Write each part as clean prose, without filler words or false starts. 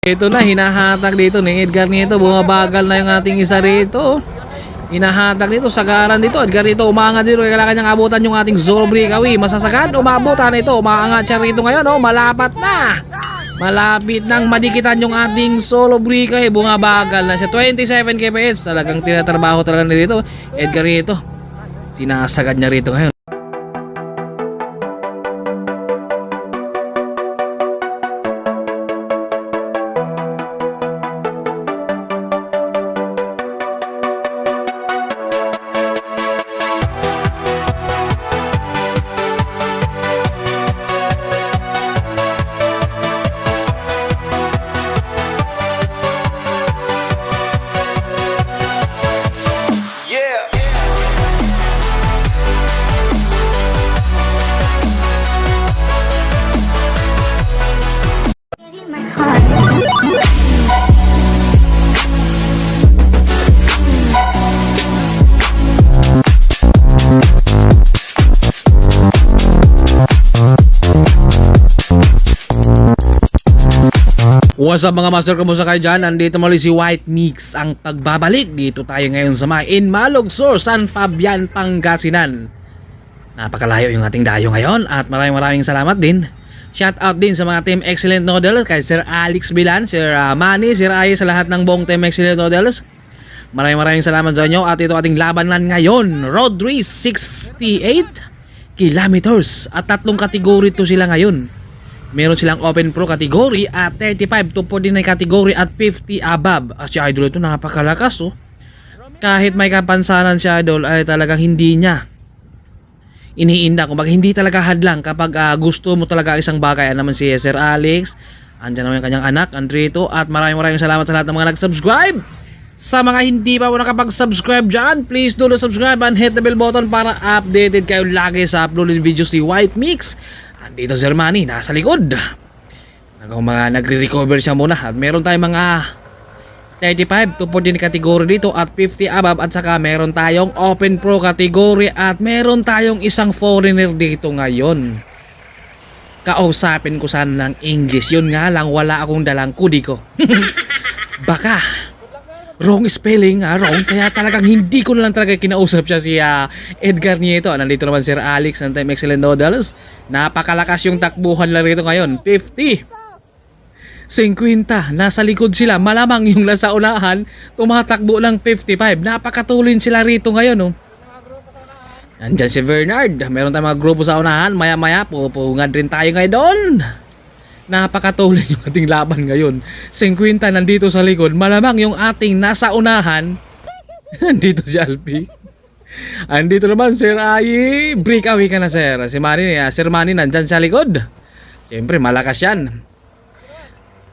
Ito na, hinahatak dito ni Edgar nito. Bumabagal na yung ating isa rito. Hinahatak dito, sagaran dito. Edgar dito, umaangat dito. Kailangan niyang abutan yung ating Zoro breakaway. Masasagad, umabutan ito. Umaangat siya rito ngayon. Oh, malapat na. Malapit nang madikitan yung ating solo breakaway. Bumabagal na siya. 27 kph. Talagang tinatrabaho talaga na dito. Edgar rito. Sinasagad niya rito ngayon. What's up mga master, kumusta kayo dyan? Nandito muli si White Mix ang pagbabalik. Dito tayo ngayon sa may Malogsur, San Fabian, Pangasinan. Napakalayo yung ating dayo ngayon at maraming salamat din. Shout out din sa mga Team Excellent Noodles, kay Sir Alex Bilan, Sir Manny, Sir Aye, sa lahat ng buong Team Excellent Noodles. Maraming salamat sa inyo at ito ating labanan ngayon. Road Race 68 kilometers at 3 kategory to sila ngayon. Meron silang Open Pro category at 35 to 49 category at 50 above. Si Idol ito napakalakas oh. Kahit may kapansanan si Idol ay talagang hindi niya iniinda. Kumbaga hindi talaga hadlang kapag gusto mo talaga isang bagay. Naman si Sir Alex, andyan naman yung kanyang anak Andrito, at maraming salamat sa lahat ng mga nag-subscribe. Sa mga hindi pa po nakapag-subscribe dyan, please do subscribe and hit the bell button para updated kayo lagi sa uploaded videos ni White Mix. Andito si Manny, nasa likod. Nagre-recover siya muna. At meron tayong mga 35 to 40 kategory dito at 50 above. At saka meron tayong Open Pro category at meron tayong isang foreigner dito ngayon. Kausapin ko sana ng English. Yun nga lang, wala akong dalang kudi ko. Baka wrong spelling, wrong. Kaya talagang hindi ko na lang talaga kinausap siya si Edgar Nieto. Nandito naman Sir Alex ng Team Excellent Noodles. Napakalakas yung takbuhan lang rito ngayon. 50, 50, nasa likod sila. Malamang yung nasa unahan, tumatakbo lang 55. Napakatulin sila rito ngayon. Oh. Nandyan si Bernard. Meron tayong mga grupo sa unahan. Maya pupungad rin tayo ngayon doon. Napakatuloy yung ating laban ngayon. 50 nandito sa likod. Malamang yung ating nasa unahan. Nandito si Alpi. Andito naman Sir Aye. Breakaway ka na sir. Si Manny, Sir Manny nandyan sa likod. Siyempre malakas yan.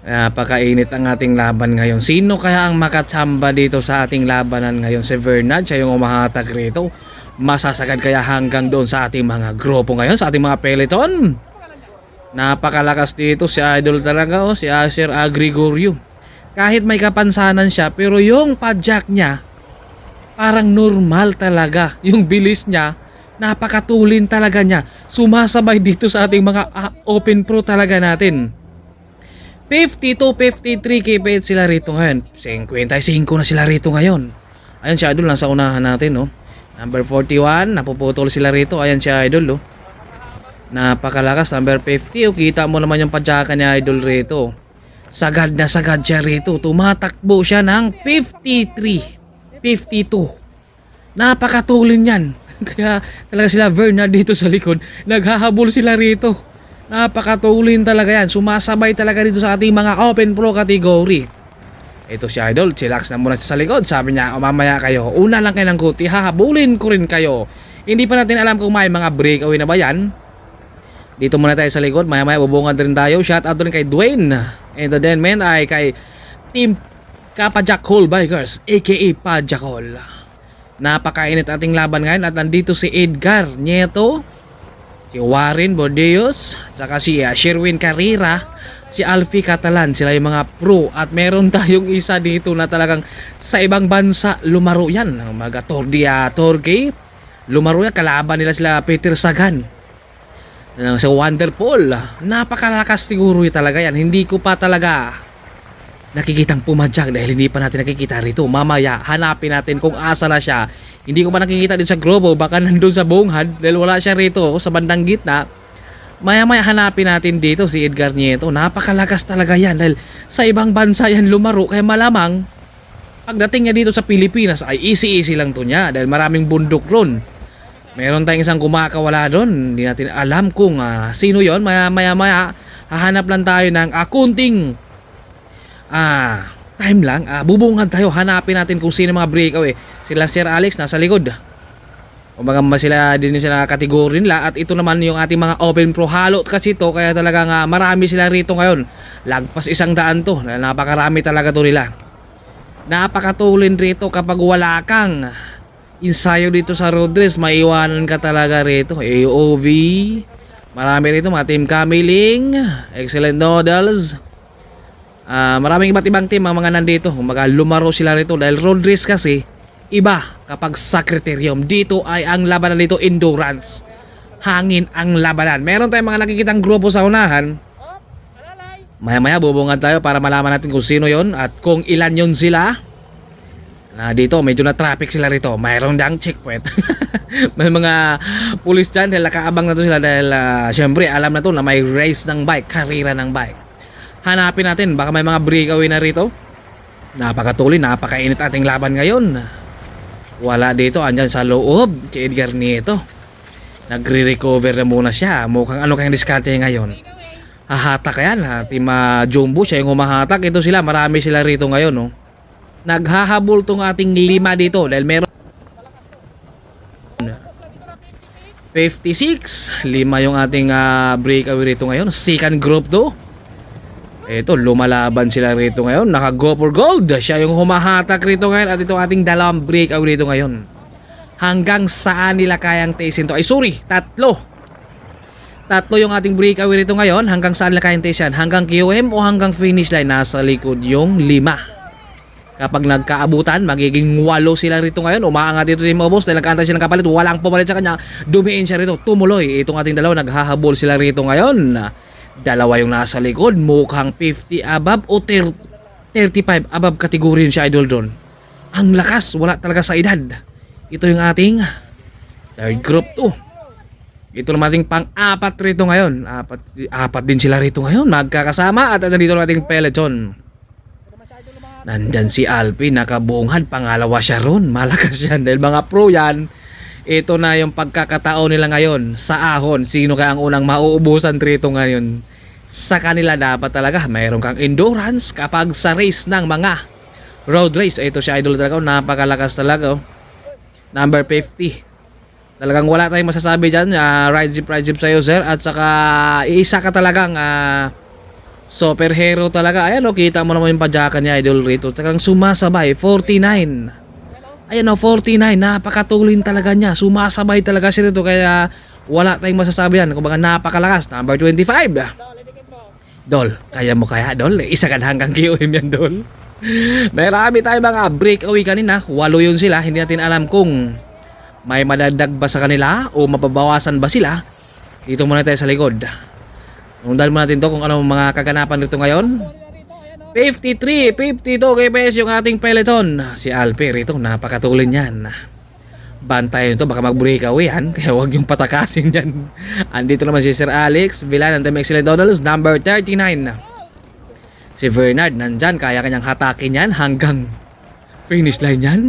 Napakainit ang ating laban ngayon. Sino kaya ang makatsamba dito sa ating labanan ngayon? Si Bernard, siya yung umahatag rito. Masasagad kaya hanggang doon sa ating mga grupo ngayon, sa ating mga peloton? Napakalakas dito si Idol talaga oh, si Sir Gregorio. Kahit may kapansanan siya, pero yung padjak niya parang normal talaga. Yung bilis niya, napakatulin talaga niya. Sumasabay dito sa ating mga Open Pro talaga natin. 50 to 53 kph sila rito ngayon. 55 na sila rito ngayon. Ayan si Idol, nasa unahan natin oh. Number 41, napuputol sila rito. Ayan si Idol oh. Napakalakas, number 50. Kita mo naman yung padyakan ni Idol rito. Sagad na sagad siya rito. Tumatakbo siya ng 53, 52. Napakatulin yan. Kaya talaga sila Bernard dito sa likod. Naghahabol sila rito. Napakatulin talaga yan. Sumasabay talaga dito sa ating mga Open Pro category. Ito si Idol, chillax na muna siya sa likod. Sabi niya, mamaya kayo, una lang kayo ng kuti, hahabulin ko rin kayo. Hindi pa natin alam kung may mga breakaway na ba yan. Dito muna tayo sa likod, maya bubungad rin tayo. Shout out rin kay Dwayne. And then men ay kay Team Kapajak Hall Bikers, aka Pajak Hall. Napakainit ating laban ngayon at nandito si Edgar Nieto, si Warren Bordeos, saka si Sherwin Carrera, si Alfie Catalan. Sila yung mga pro at meron tayong isa dito na talagang sa ibang bansa lumaro yan. Mga Torgay, lumaro yan, kalaban nila sila Peter Sagan. Sa Wonderful, napakalakas siguro talaga yan. Hindi ko pa talaga nakikitang pumadyak dahil hindi pa natin nakikita rito. Mamaya hanapin natin kung asa na siya. Hindi ko pa nakikita din sa grupo, baka nandun sa bungad dahil wala siya rito sa bandang gitna. Maya-maya hanapin natin dito si Edgar Nieto. Napakalakas talaga yan dahil sa ibang bansa yan lumaro, kaya malamang pagdating niya dito sa Pilipinas ay easy-easy lang to niya dahil maraming bundok ron. Meron tayong isang kumakawala doon. Hindi natin alam kung sino yon. Maya-maya hahanap lang tayo ng kunting time lang. Bubungad tayo. Hanapin natin kung sino mga breakaway. Sila Sir Alex nasa likod. O mga sila din sila kategorya nila. At ito naman yung ating mga open pro. Halot kasi to. Kaya talagang marami sila rito ngayon. Lagpas 100 to. Napakarami talaga to nila. Napakatulin rito kapag wala kang ensayo dito sa road race, maiwanan ka talaga rito. AOV, marami rito, mga team Kamiling, Excellent Noodles, maraming iba't ibang team ang mga nandito. Mga lumaro sila rito dahil road race kasi iba kapag sa kriterium. Dito ay ang labanan dito endurance, hangin ang labanan. Meron tayong mga nakikitang grupo sa unahan. Maya-maya bubungad tayo para malaman natin kung sino yon at kung ilan yon sila. Dito medyo na traffic sila rito. Mayroon dang checkpoint. May mga pulis dyan dahil nakaabang na to sila dahil syempre alam na to na may race ng bike, karera ng bike. Hanapin natin baka may mga breakaway na rito. Napakatuloy, napakainit ating laban ngayon. Wala dito, andyan sa loob si Edgar Nieto. Nagre-recover na muna siya. Mukhang ano kayang diskarte ngayon. Hahatak yan, Team Jumbo siya yung humahatak. Ito sila, marami sila rito ngayon, no? Naghahabol tong ating 5 dito dahil meron 56, 5 yung ating breakaway rito ngayon. Second group to. Ito, lumalaban sila rito ngayon. Naka-go for gold. Siya yung humahatak rito ngayon at ito ating dalawang breakaway rito ngayon. Hanggang saan nila kayang taisin to? Ay sorry, tatlo yung ating breakaway rito ngayon. Hanggang saan nila kayang taisin? Hanggang QM o hanggang finish line? Nasa likod yung 5. Kapag nagkaabutan, magiging 8 sila rito ngayon. Umaangat dito si Mobos dahil nagkaantay siya ng kapalit. Walang pumalit sa kanya. Dumiin siya rito. Tumuloy. Itong ating dalawa, naghahabol sila rito ngayon. Dalawa yung nasa likod. Mukhang 50 above o 35 above kategorya siya, idol doon. Ang lakas. Wala talaga sa edad. Ito yung ating third group 2. Ito naman ating pang-4 rito ngayon. Apat din sila rito ngayon. Magkakasama at nandito nating peloton. Nandyan si Alpi, nakabungad, pangalawa siya ron. Malakas yan dahil mga pro yan. Ito na yung pagkakataon nila ngayon sa ahon. Sino kaya ang unang mauubusan rito ngayon? Sa kanila dapat talaga mayroon kang endurance kapag sa race ng mga road race. Ito si idol talaga, napakalakas talaga. Number 50. Talagang wala tayong masasabi dyan. Ride jeep sa'yo, sir. At saka isa ka talagang superhero talaga. Ayan kita mo naman yung padyakan niya, idol rito. Talagang sumasabay, 49. Ayan 49, napakatulin talaga niya. Sumasabay talaga siya rito kaya wala tayong masasabi yan. Kumbaga napakalakas. Number 25. Dol, kaya mo kaya, Dol? Isa ka hanggang QM yan, Dol. Marami tayong mga breakaway kanina. 8 yun sila. Hindi natin alam kung may madagdag ba sa kanila o mapabawasan ba sila. Dito muna tayo sa likod. Undan mo natin to kung ano mga kaganapan dito ngayon. 53, 52 KPS yung ating peloton. Si Alpi rito, napakatulin yan. Bantayan to, baka mag-breakaway yan. Kaya huwag yung patakasin yan. Andito naman si Sir Alex Villan ng Team Excellent Donalds, number 39. Si Bernard nandyan, kaya kanyang hatakin yan hanggang finish line yan.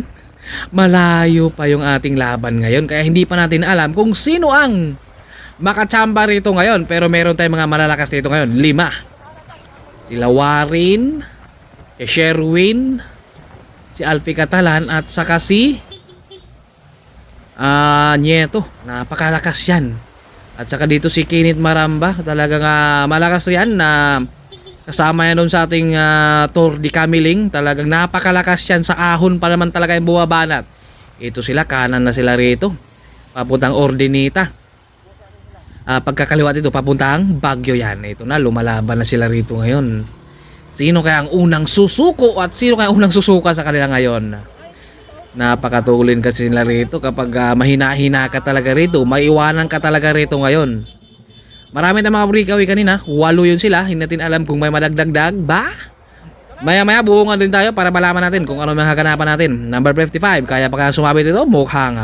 Malayo pa yung ating laban ngayon. Kaya hindi pa natin alam kung sino ang makachamba rito ngayon. Pero meron tayong mga malalakas dito ngayon. 5. Sila Warren, si Sherwin, si Alfie Catalan at saka si Nieto. Napakalakas yan. At saka dito si Kenneth Maramba. Talagang malakas yan na kasama yan doon sa ating Tour de Camiling. Talagang napakalakas yan. Sa ahon pa naman talaga yung buwabanat. Ito sila, kanan na sila rito. Papuntang Ordenita. Pagkakaliwa dito, papuntang Baguio yan. Ito na, lumalaban na sila rito ngayon. Sino kaya ang unang susuko at sino kaya ang unang susuka sa kanila ngayon? Napakatulin kasi sila rito kapag mahina-hina ka talaga rito. Maiwanan ka talaga rito ngayon. Marami tayong mga breakaway kanina. 8 yun sila. Hindi natin alam kung may madagdagdag ba? Maya-maya buungan din tayo para malaman natin kung ano mahaganapan natin. Number 55, kaya pa kaya sumabit ito? Mukhang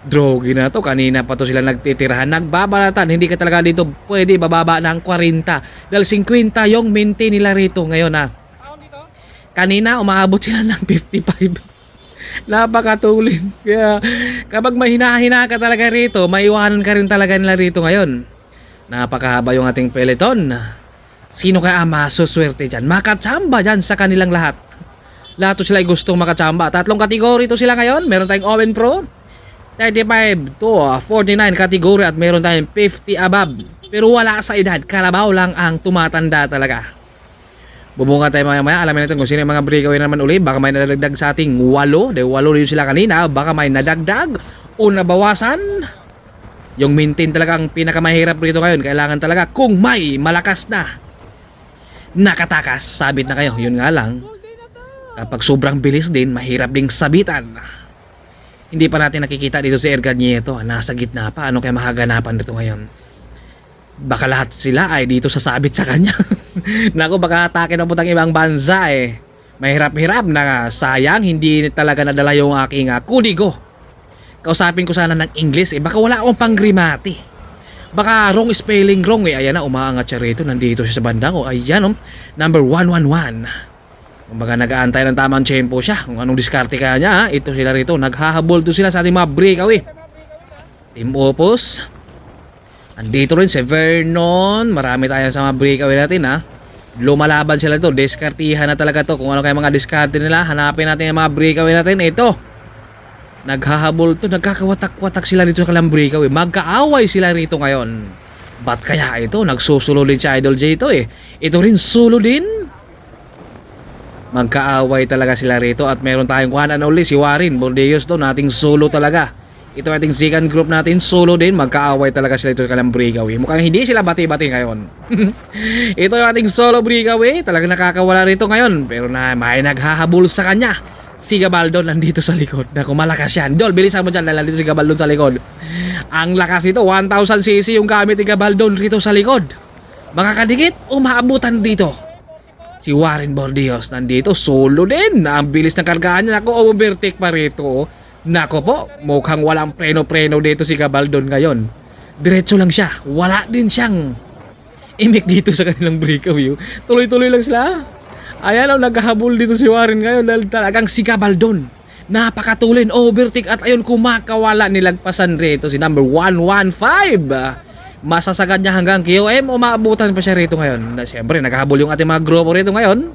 drogi na to. Kanina pa to sila nagtitirahan, nagbabalatan. Hindi ka talaga dito pwede bababa ng 40 dahil 50 yung maintain nila rito ngayon Kanina umaabot sila ng 55. Napakatulin. Kaya kapag mahina-hina ka talaga rito, maiwanan ka rin talaga nila rito ngayon. Napakahaba yung ating peloton. Sino kaya masuswerte dyan? Makatsamba dyan sa kanilang lahat. Lahat to sila ay gustong makatsamba. Tatlong kategory to sila ngayon. Meron tayong Owen Pro 35 to 49 kategory at meron tayong 50 above. Pero wala sa edad. Kalabaw lang ang tumatanda talaga. Bubunga tayo maya-maya. Alamin natin kung sino yung mga breakaway naman uli. Baka may nadagdag sa ating 8. Dahil 8 rin sila kanina. Baka may nadagdag o nabawasan. Yung maintain talaga ang pinakamahirap rito ngayon. Kailangan talaga kung may malakas na nakatakas, sabit na kayo. Yun nga lang, kapag sobrang bilis din, mahirap ding sabitan. Hindi pa natin nakikita dito si Edgar Nieto. Nasa gitna pa. Ano kaya mahaganapan dito ngayon? Baka lahat sila ay dito sasabit sa kanya. Naku, baka atake na putang ibang bansa Mahirap-hirap na sayang, hindi talaga nadala yung aking kudigo. Kausapin ko sana ng English baka wala akong panggrimati. Baka wrong spelling wrong Ayan na, umaangat siya rito. Nandito siya sa bandang ayan number 111. Kumbaga nag-aantay ng tamang tempo siya. Kung anong diskarte kaya niya Ito sila rito. Naghahabol to sila sa ating mga breakaway. Team Opus. Andito rin si Vernon. Marami tayo sa mga breakaway natin Lumalaban sila dito. Diskartihan na talaga to. Kung ano kaya mga diskarte nila. Hanapin natin yung mga breakaway natin. Ito. Naghahabol to, nagkakawatak-watak sila dito sa kalang breakaway. Magkaaway sila rito ngayon. Ba't kaya ito? Nagsusulo din si Idol J ito Ito rin sulo din. Magkaaway talaga sila rito. At meron tayong kuhanan uli si Warren Bordeos doon. Nating solo talaga. Ito ating second group natin. Solo din. Magkaaway talaga sila dito sa kalang breakaway. Mukhang hindi sila bati-bati ngayon. Ito yung ating solo breakaway. Talagang nakakawala rito ngayon. Pero may naghahabol sa kanya. Si Gabaldon nandito sa likod. Naku, malakas yan. Dol, bilisan mo dyan. Nandito si Gabaldon sa likod. Ang lakas ito. 1000cc yung gamit ni Gabaldon rito sa likod. Mga kadikit, umaabutan dito. Si Warren Bordeos nandito. Solo din. Ang bilis ng kargahan niya. Naku, overtake pa rito. Naku po, mukhang walang preno-preno dito si Gabaldon ngayon. Diretso lang siya. Wala din siyang imik dito sa kanilang breakaway. Tuloy-tuloy lang sila. Ayan naghahabol dito si Warren ngayon dahil talagang si Gabaldon. Napakatulin, overtake at ayun kumakawala nilagpasan rito si number 115. Masasagad niya hanggang QM, umaabutan pa siya rito ngayon. Siyempre naghahabol yung ating mga grupo rito ngayon.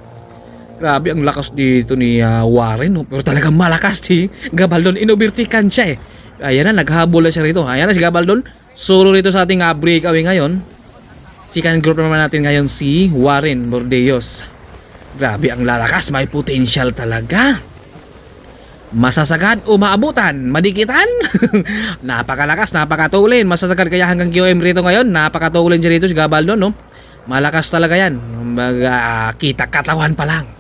Grabe ang lakas dito ni Warren. Pero talagang malakas si Gabaldon. Inovertikan siya Ayan na, naghahabol na siya rito. Ayan na si Gabaldon. Solo rito sa ating breakaway ngayon. Second group naman natin ngayon si Warren Bordeos. Grabe ang lalakas, may potential talaga. Masasagad, umaabutan, madikitan. Napakalakas, napakatulin. Masasagad kaya hanggang QM rito ngayon. Napakatulin siya rito si Gabaldon Malakas talaga yan. Kita katawan pa lang.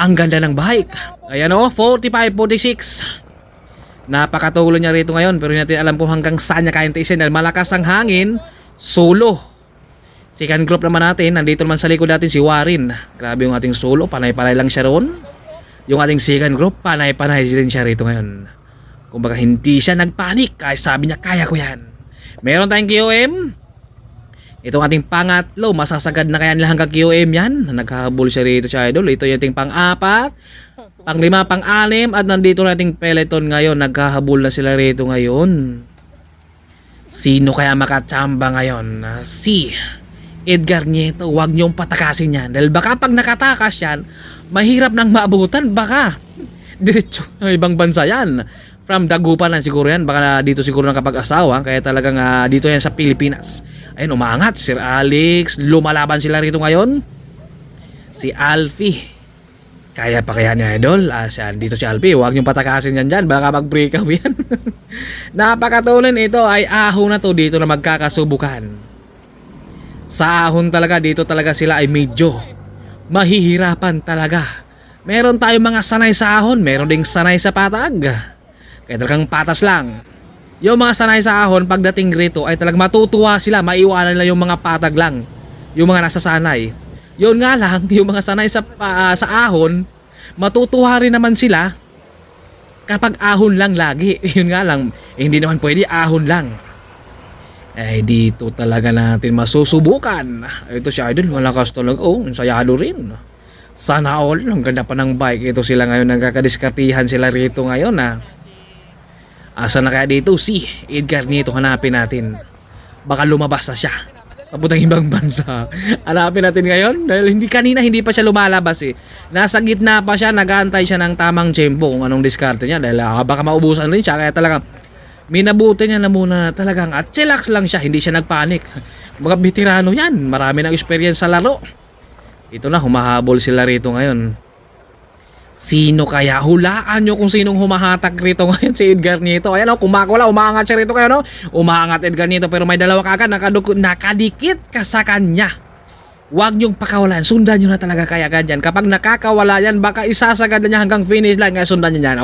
Ang ganda ng bike. Ayan 45-46. Napakatulin niya rito ngayon. Pero hindi natin alam kung hanggang saan niya kayang tiisin. Dahil malakas ang hangin. Solo. Second group naman natin, nandito naman sa likod natin si Warren. Grabe yung ating solo, panay-panay lang siya roon. Yung ating second group, panay-panay din siya rito ngayon. Kumbaga hindi siya nagpanik, kahit sabi niya kaya ko yan. Meron tayong QM. Itong ating pangatlo, masasagad na kaya nila hanggang QM yan. Naghahabol siya rito siya idol. Ito yung ating pang-apat, pang-lima, pang-anim. At nandito na ating peloton ngayon. Naghahabol na sila rito ngayon. Sino kaya makatsamba ngayon? Si Edgar Nieto, huwag niyong patakasin yan. Dahil baka pag nakatakas yan, mahirap nang maabutan. Baka diretso ng ibang bansa yan. From Dagupan lang siguro yan. Baka dito siguro nakapag-asawa. Kaya talagang dito yan sa Pilipinas. Ayun, umaangat. Sir Alex, lumalaban sila rito ngayon. Si Alfie. Kaya pa kaya niya idol? Dito si Alfie, huwag niyong patakasin yan dyan. Baka mag-break up yan. Napakatulin ito ay ahon na to dito na magkakasubukan. Sa ahon talaga, dito talaga sila ay medyo mahihirapan talaga. Meron tayong mga sanay sa ahon, meron ding sanay sa patag. Kaya talagang patas lang. Yung mga sanay sa ahon, pagdating rito ay talagang matutuwa sila, maiwanan nila yung mga patag lang. Yung mga nasasanay. Yun nga lang, yung mga sanay sa ahon, matutuwa rin naman sila kapag ahon lang lagi. Yun nga lang, hindi naman pwede ahon lang. Dito talaga natin masusubukan. Ito si Idol, malakas talaga. Ensayado rin. Sana all, ang ganda pa ng bike. Ito sila ngayon, nagkakadiskartihan sila rito ngayon Asa na kaya dito? Si Edgar Nieto, hanapin natin. Baka lumabas na siya papuntang ibang bansa. Hanapin natin ngayon dahil kanina hindi pa siya lumalabas Nasa gitna pa siya, nag-aantay siya ng tamang tempo kung anong diskarte niya dahil baka maubusan rin siya. Kaya talaga minabuti niya na muna talagang at chillax lang siya, hindi siya nagpanik. Mga veterano yan, marami ng experience sa laro. Ito na, humahabol sila rito ngayon. Sino kaya? Hulaan nyo kung sinong humahatak rito ngayon. Si Edgar Nieto. Ayan kumakula, umaangat siya rito kayo Umaangat Edgar Nieto pero may dalawa kagad, nakadikit ka sa kanya. Huwag nyong pakawalan, sundan nyo na talaga kaya agad yan. Kapag nakakawala yan, baka isasagad na niya hanggang finish line. Kaya sundan nyo yan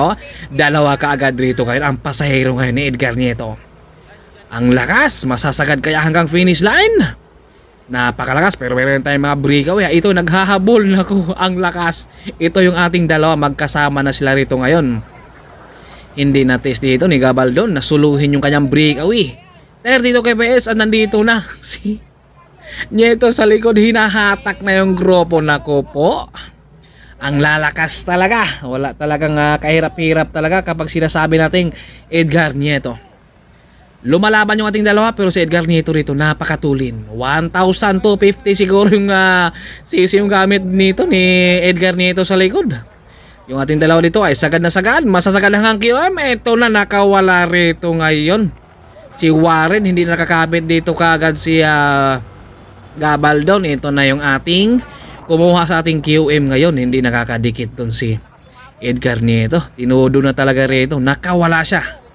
Dalawa ka agad rito kayo, ang pasahero ngayon ni Edgar Nieto. Ang lakas, masasagad kaya hanggang finish line? Napakalakas pero meron tayong mga breakaway. Ito naghahabol ang lakas. Ito yung ating dalawa, magkasama na sila rito ngayon. Hindi na test dito ni Gabaldon, nasuluhin yung kanyang breakaway. Pero dito kay PS, nandito na si Nieto sa likod, hinahatak na yung grupo. Nako po, ang lalakas talaga. Wala talagang kahirap-hirap talaga kapag sinasabi nating Edgar Nieto. Lumalaban yung ating dalawa pero si Edgar Nieto rito napakatulin. 1,250 siguro yung sisi yung gamit nito ni Edgar Nieto sa likod. Yung ating dalawa dito ay sagad na sagad. Masasagad hanggang QM. Ito na, nakawala rito ngayon. Si Warren hindi nakakabit dito kaagad si Gabaldon. Ito na yung ating kumuha sa ating QM ngayon. Hindi nakakadikit dun si Edgar Nieto. Tinudo na talaga rito. Nakawala siya.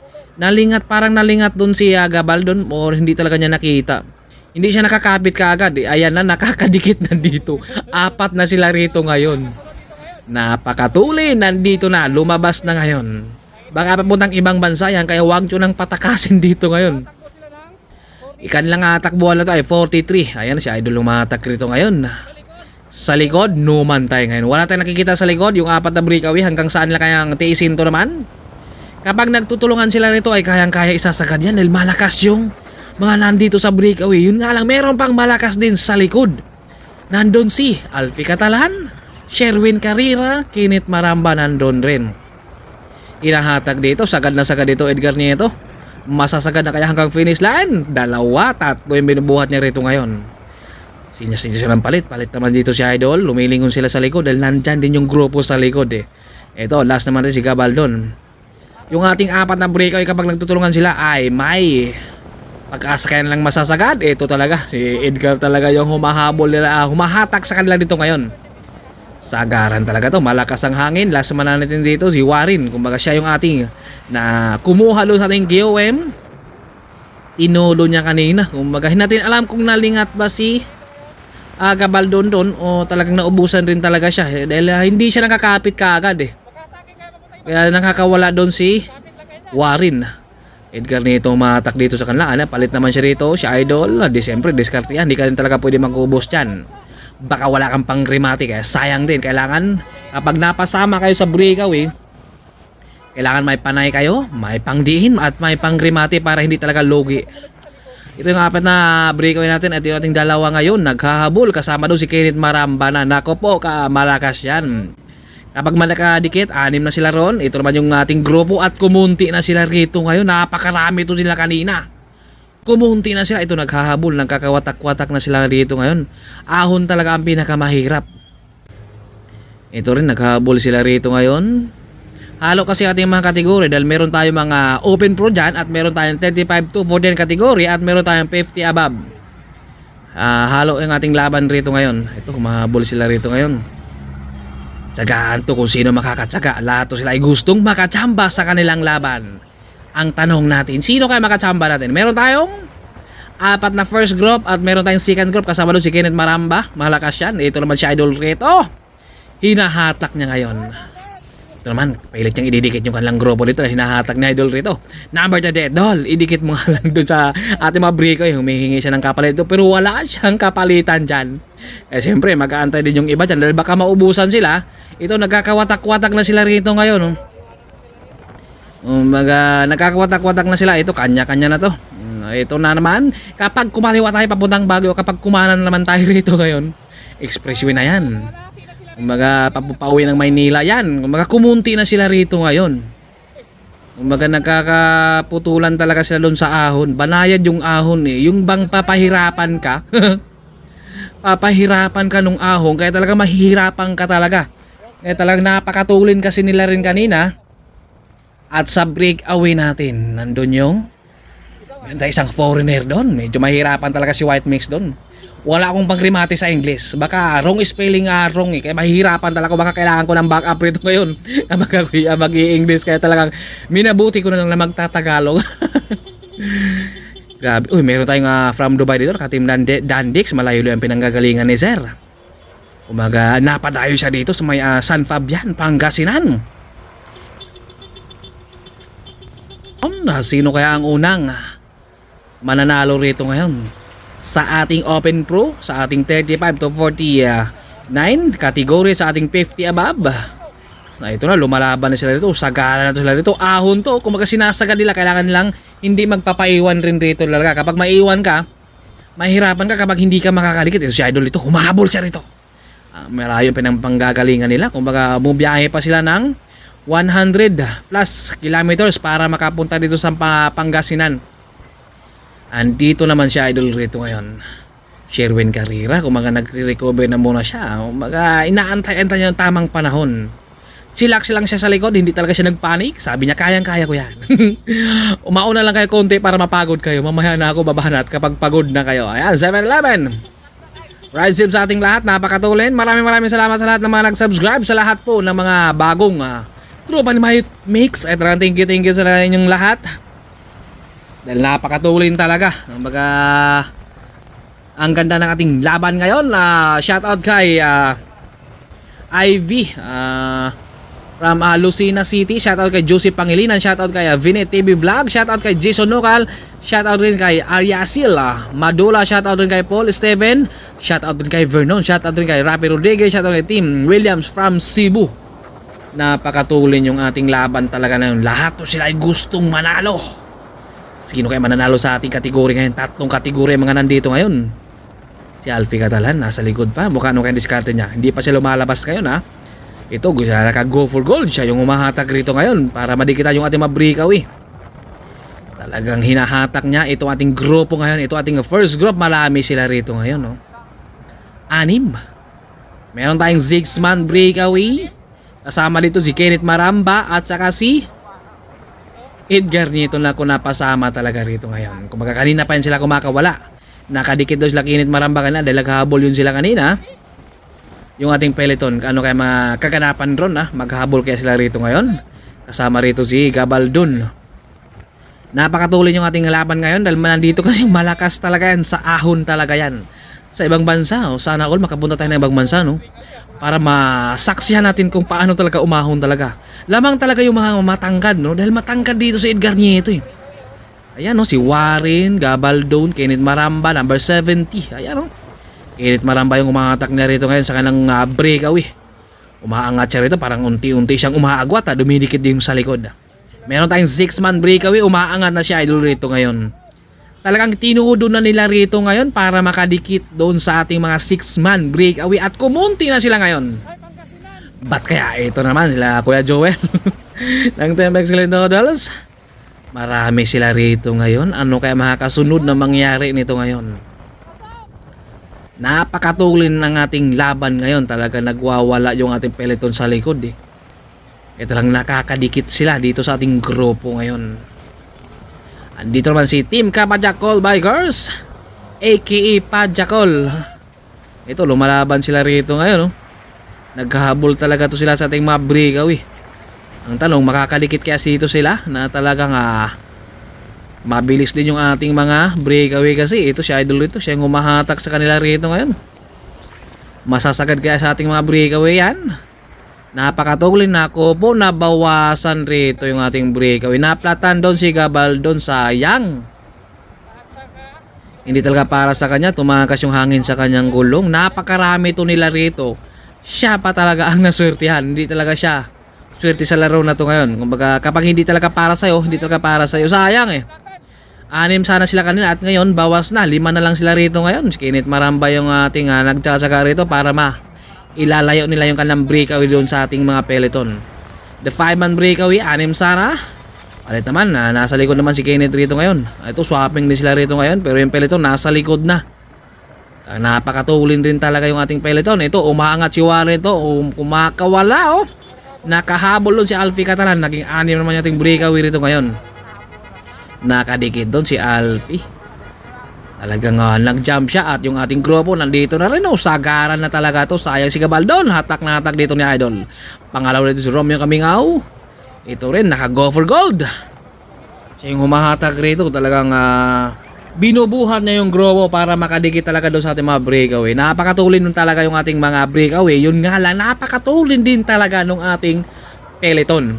Parang nalingat dun si Gabaldon or hindi talaga niya nakita. Hindi siya nakakabit kaagad Ayan na, nakakadikit na dito. 4 na sila rito ngayon. Napakatuli, nandito na, lumabas na ngayon. Baka papuntang ibang bansa yan, kaya huwag nyo nang patakasin dito ngayon. Ikan lang takbuhan na to ay 43. Ayan si Idol lumatak rito ngayon. Sa likod, numantay ngayon. Wala tayong nakikita sa likod, yung 4 na breakaway hanggang saan lang kayang tiisin to naman. Kapag nagtutulungan sila rito ay kayang-kaya isasagad yan dahil malakas yung mga nandito sa breakaway. Yun nga lang, meron pang malakas din sa likod. Nandun si Alfie Catalan, Sherwin Carrera, Kenneth Maramba nandun rin. Inahatag dito, sagad na sagad dito Edgar Nieto. Masasagad na kaya hanggang finish line? 2, 3 yung binubuhat niya rito ngayon. Sinyas-sinyas siya ng palit naman dito si Idol. Lumilingon sila sa likod dahil nandyan din yung grupo sa likod Ito, last naman rin si Gabaldon. Yung ating 4 na breakaway kapag nagtutulungan sila ay may pag-asa kaya lang masasagad. Ito talaga, si Edgar talaga yung humahabol nila, humahatak sa kanila dito ngayon. Sagaran talaga to, malakas ang hangin. Last naman natin dito si Warren. Kumbaga siya yung ating na kumuha doon sa ating QM. Inulo niya kanina. Kumbaga hindi natin alam kung nalingat ba si Gabaldon doon o talagang naubusan rin talaga siya dahil hindi siya nakakapit kaagad Kaya nakakawala doon si Warren. Edgar Nieto matak dito sa kanila. Palit naman siya rito. Si Idol. Siyempre, diskarte yan. Hindi ka rin talaga pwede mag-ubos dyan. Baka wala kang pang remate. Kaya sayang din. Kailangan, kapag napasama kayo sa breakaway, kailangan may panay kayo, may pangdiin, at may pang remate para hindi talaga logi. Ito yung 4 na breakaway natin. At yung ating dalawa ngayon, naghahabol. Kasama doon si Kenneth Maramba na. Nako po, malakas yan. Kapag malakadikit, 6 na sila ron. Ito naman yung ating grupo at kumunti na sila rito ngayon. Napakarami ito sila kanina. Kumunti na sila. Ito naghahabol, nagkakawatak-watak na sila rito ngayon. Ahon talaga ang pinakamahirap. Ito rin, naghahabol sila rito ngayon. Halo kasi ating mga kategory dahil meron tayong mga open pro dyan at meron tayong 35 to 40 kategory at meron tayong 50 above. Halo yung ating laban rito ngayon. Ito, humahabol sila rito ngayon. Tsagaan to kung sino makakatsaga. Lahat to sila ay gustong makatsamba sa kanilang laban. Ang tanong natin, sino kaya makatsamba natin? Meron tayong 4 na first group at meron tayong second group. Kasama doon si Kenneth Maramba. Malakas yan. Ito naman si Idol Reto. Hinahatak niya ngayon. Ito naman, pilit niyang ididikit yung kanilang grupo dito na hinahatag na idol rito. Number 30, idol, idikit mo nga lang dun sa ating mga briko. Humihingi siya ng kapalit dito, pero wala siyang kapalitan dyan. Eh siyempre, mag-aantay din yung iba dyan dahil baka maubusan sila. Ito, nagkakawatak-watak na sila rito ngayon. Nagkakawatak-watak na sila. Ito, kanya-kanya na to. Ito na naman, kapag kumaliwa tayo papuntang Baguio, kapag kumanan naman tayo rito ngayon, expressway na yan. Kumbaga papauwi ng Maynila yan. Kumbaga kumunti na sila rito ngayon. Kumbaga nagkakaputulan talaga sila doon sa ahon. Banayad yung ahon eh. Yung bang papahirapan ka. Papahirapan ka nung ahon. Kaya talaga mahihirapan ka talaga. Kaya talagang napakatulin kasi nila rin kanina. At sa breakaway natin, nandun yung sa isang foreigner doon. Medyo mahirapan talaga si White Mix doon. Wala akong pangrimate sa English. Baka wrong spelling wrong eh. Kaya mahirapan talaga. Baka kailangan ko ng backup rito ngayon. Mag-i-English. Kaya talagang minabuti ko na lang na magtatagalog. Grabe. Uy, meron tayong from Dubai dito. Katim Dandix. Malayo ang pinanggagalingan ni Sir. Umaga, napadayo siya dito sa may San Fabian, Pangasinan. Sino kaya ang unang mananalo rito ngayon? Sa ating Open Pro, sa ating 35 to 49 kategory, sa ating 50 above. Na ito na, lumalaban na sila dito. Sagana na sila dito. Ahon to. Kung sinasaga nila, kailangan nilang hindi magpapaiwan rin rito talaga. Kapag maiwan ka, mahirapan ka kapag hindi ka makakalikit. Ito si Idol ito. Humahabol siya rito. Malayo pa ng panggagalingan nila. Kumbaga, bumiyahe pa sila ng 100 plus kilometers para makapunta dito sa Pangasinan. Andito naman siya idol rito ngayon. Sherwin Carrera, kumaga nagre-recover na muna siya. Kumaga inaantay-antay niya yung tamang panahon. Chillax lang siya sa likod, hindi talaga siya nagpanik. Sabi niya, kayang-kaya ko yan. Umauna lang kayo konti para mapagod kayo. Mamaya na ako babanat kapag pagod na kayo. Ayan, 7-Eleven. Ride safe sa ating lahat, napakatulin. Maraming salamat sa lahat ng mga nag-subscribe. Sa lahat po ng mga bagong tropa ni Mayut Mix. At thank you sa inyong lahat. Dahil napakatulin talaga. Kumbaga, ang ganda ng ating laban ngayon. Shoutout kay Ivy from Lucena City. Shoutout kay Joseph Pangilinan. Shoutout kay Vinet TV Vlog. Shoutout kay Jason Nokal. Shoutout rin kay Ariasil Madula. Shoutout rin kay Paul Steven. Shoutout rin kay Vernon. Shoutout rin kay Rapi Rodriguez. Shoutout kay Tim Williams from Cebu. Napakatulin yung ating laban talaga na yun. Lahat to sila ay gustong manalo. Sino kaya mananalo sa ating kategory ngayon? 3 kategory mga nandito ngayon. Si Alfie Catalan, nasa likod pa. Mukha ano kaya diskarte niya. Hindi pa siya lumalabas ngayon ha. Ito, naka-go for gold. Siya yung umahatak rito ngayon para madikitan yung ating mabrikaw eh. Talagang hinahatak niya. Ito ating grupo ngayon. Ito ating first group. Marami sila rito ngayon. No? 6. Meron tayong Zixman breakaway. Kasama dito si Kenneth Maramba at saka si Edgar Nieto na kung napasama talaga rito ngayon. Kumbaga kanina pa yun sila kumakawala. Nakadikit daw sila Kenneth Maramba kanina dahil naghahabol yun sila kanina. Yung ating peloton, ano kaya makaganapan ron maghahabol kaya sila rito ngayon. Kasama rito si Gabaldon. Napakatuloy yung ating laban ngayon dahil nandito kasi malakas talaga yan. Sa ahon talaga yan. Sa ibang bansa, sana all makapunta tayo ng ibang bansa no? Para masaksihan natin kung paano talaga umahon talaga. Lamang talaga yung mga matangkad no? Dahil matangkad dito si Edgar Nieto eh. Ayan no, si Warren, Gabaldon, Kenneth Maramba, number 70. Ayan no. Kenneth Maramba yung umahatak niya rito ngayon sa kanilang breakaway. Umaangat siya rito, parang unti-unti siyang umaagwat dumidikit din sa likod. Meron tayong 6-man breakaway, umaangat na siya idol rito ngayon. Talagang tinudo na nila rito ngayon para makadikit doon sa ating mga 6-man breakaway at kumunti na sila ngayon. Ba't kaya ito naman sila Kuya Joel ng Team Excellent Noodles? Marami sila rito ngayon. Ano kaya makakasunod na mangyari nito ngayon? Napakatulin ng ating laban ngayon. Talaga nagwawala yung ating peloton sa likod eh. Ito lang nakakadikit sila dito sa ating grupo ngayon. Andito naman si Team Kapajakol Bikers aka Pajakol. Ito lumalaban sila rito ngayon no? Naghahabol talaga to sila sa ating mga breakaway. Ang tanong, makakadikit kaya dito sila na talagang mabilis din yung ating mga breakaway kasi ito si idol rito, siya yung umahatak sa kanila rito ngayon. Masasagad kaya sa ating mga breakaway yan? Napakatulin na ako po, nabawasan rito yung ating breakaway. Naplatan doon si Gabaldon, sayang. Hindi talaga para sa kanya, tumakas yung hangin sa kanyang gulong. Napakarami to nila rito. Siya pa talaga ang naswertihan, hindi talaga siya swerte sa laro na to ngayon. Kumbaga kapag hindi talaga para sa'yo, hindi talaga para sa'yo. Sayang eh. 6 sana sila kanina at ngayon bawas na, 5 na lang sila rito ngayon. Si Kenneth Maramba yung ating nagtsatsaga rito para ilalayo nila yung kanilang breakaway doon sa ating mga peloton. The 5-man breakaway, 6 sana. Palit naman, nasa likod naman si Kenneth rito ngayon. Ito, swapping din sila rito ngayon, pero yung peloton nasa likod na. Napakatulin din talaga yung ating peloton. Ito, umaangat si Warren ito, kumakawala oh. Nakahabol doon si Alfie Catalan, naging 6 naman yung ating breakaway rito ngayon. Nakadikit doon si Alfie. Talagang nag-jump siya at yung ating grupo nandito na rin. Sagaran na talaga to. Sayang si Gabaldon. Hatak na hatak dito ni Idol. Pangalawa dito si Romeo Camingaw. Ito rin naka-go for gold. Siya yung humahatak rito. Talagang binubuhat niya yung grupo para makadikit talaga doon sa ating mga breakaway. Napakatulin nun talaga yung ating mga breakaway. Yun nga lang, napakatulin din talaga nung ating peloton.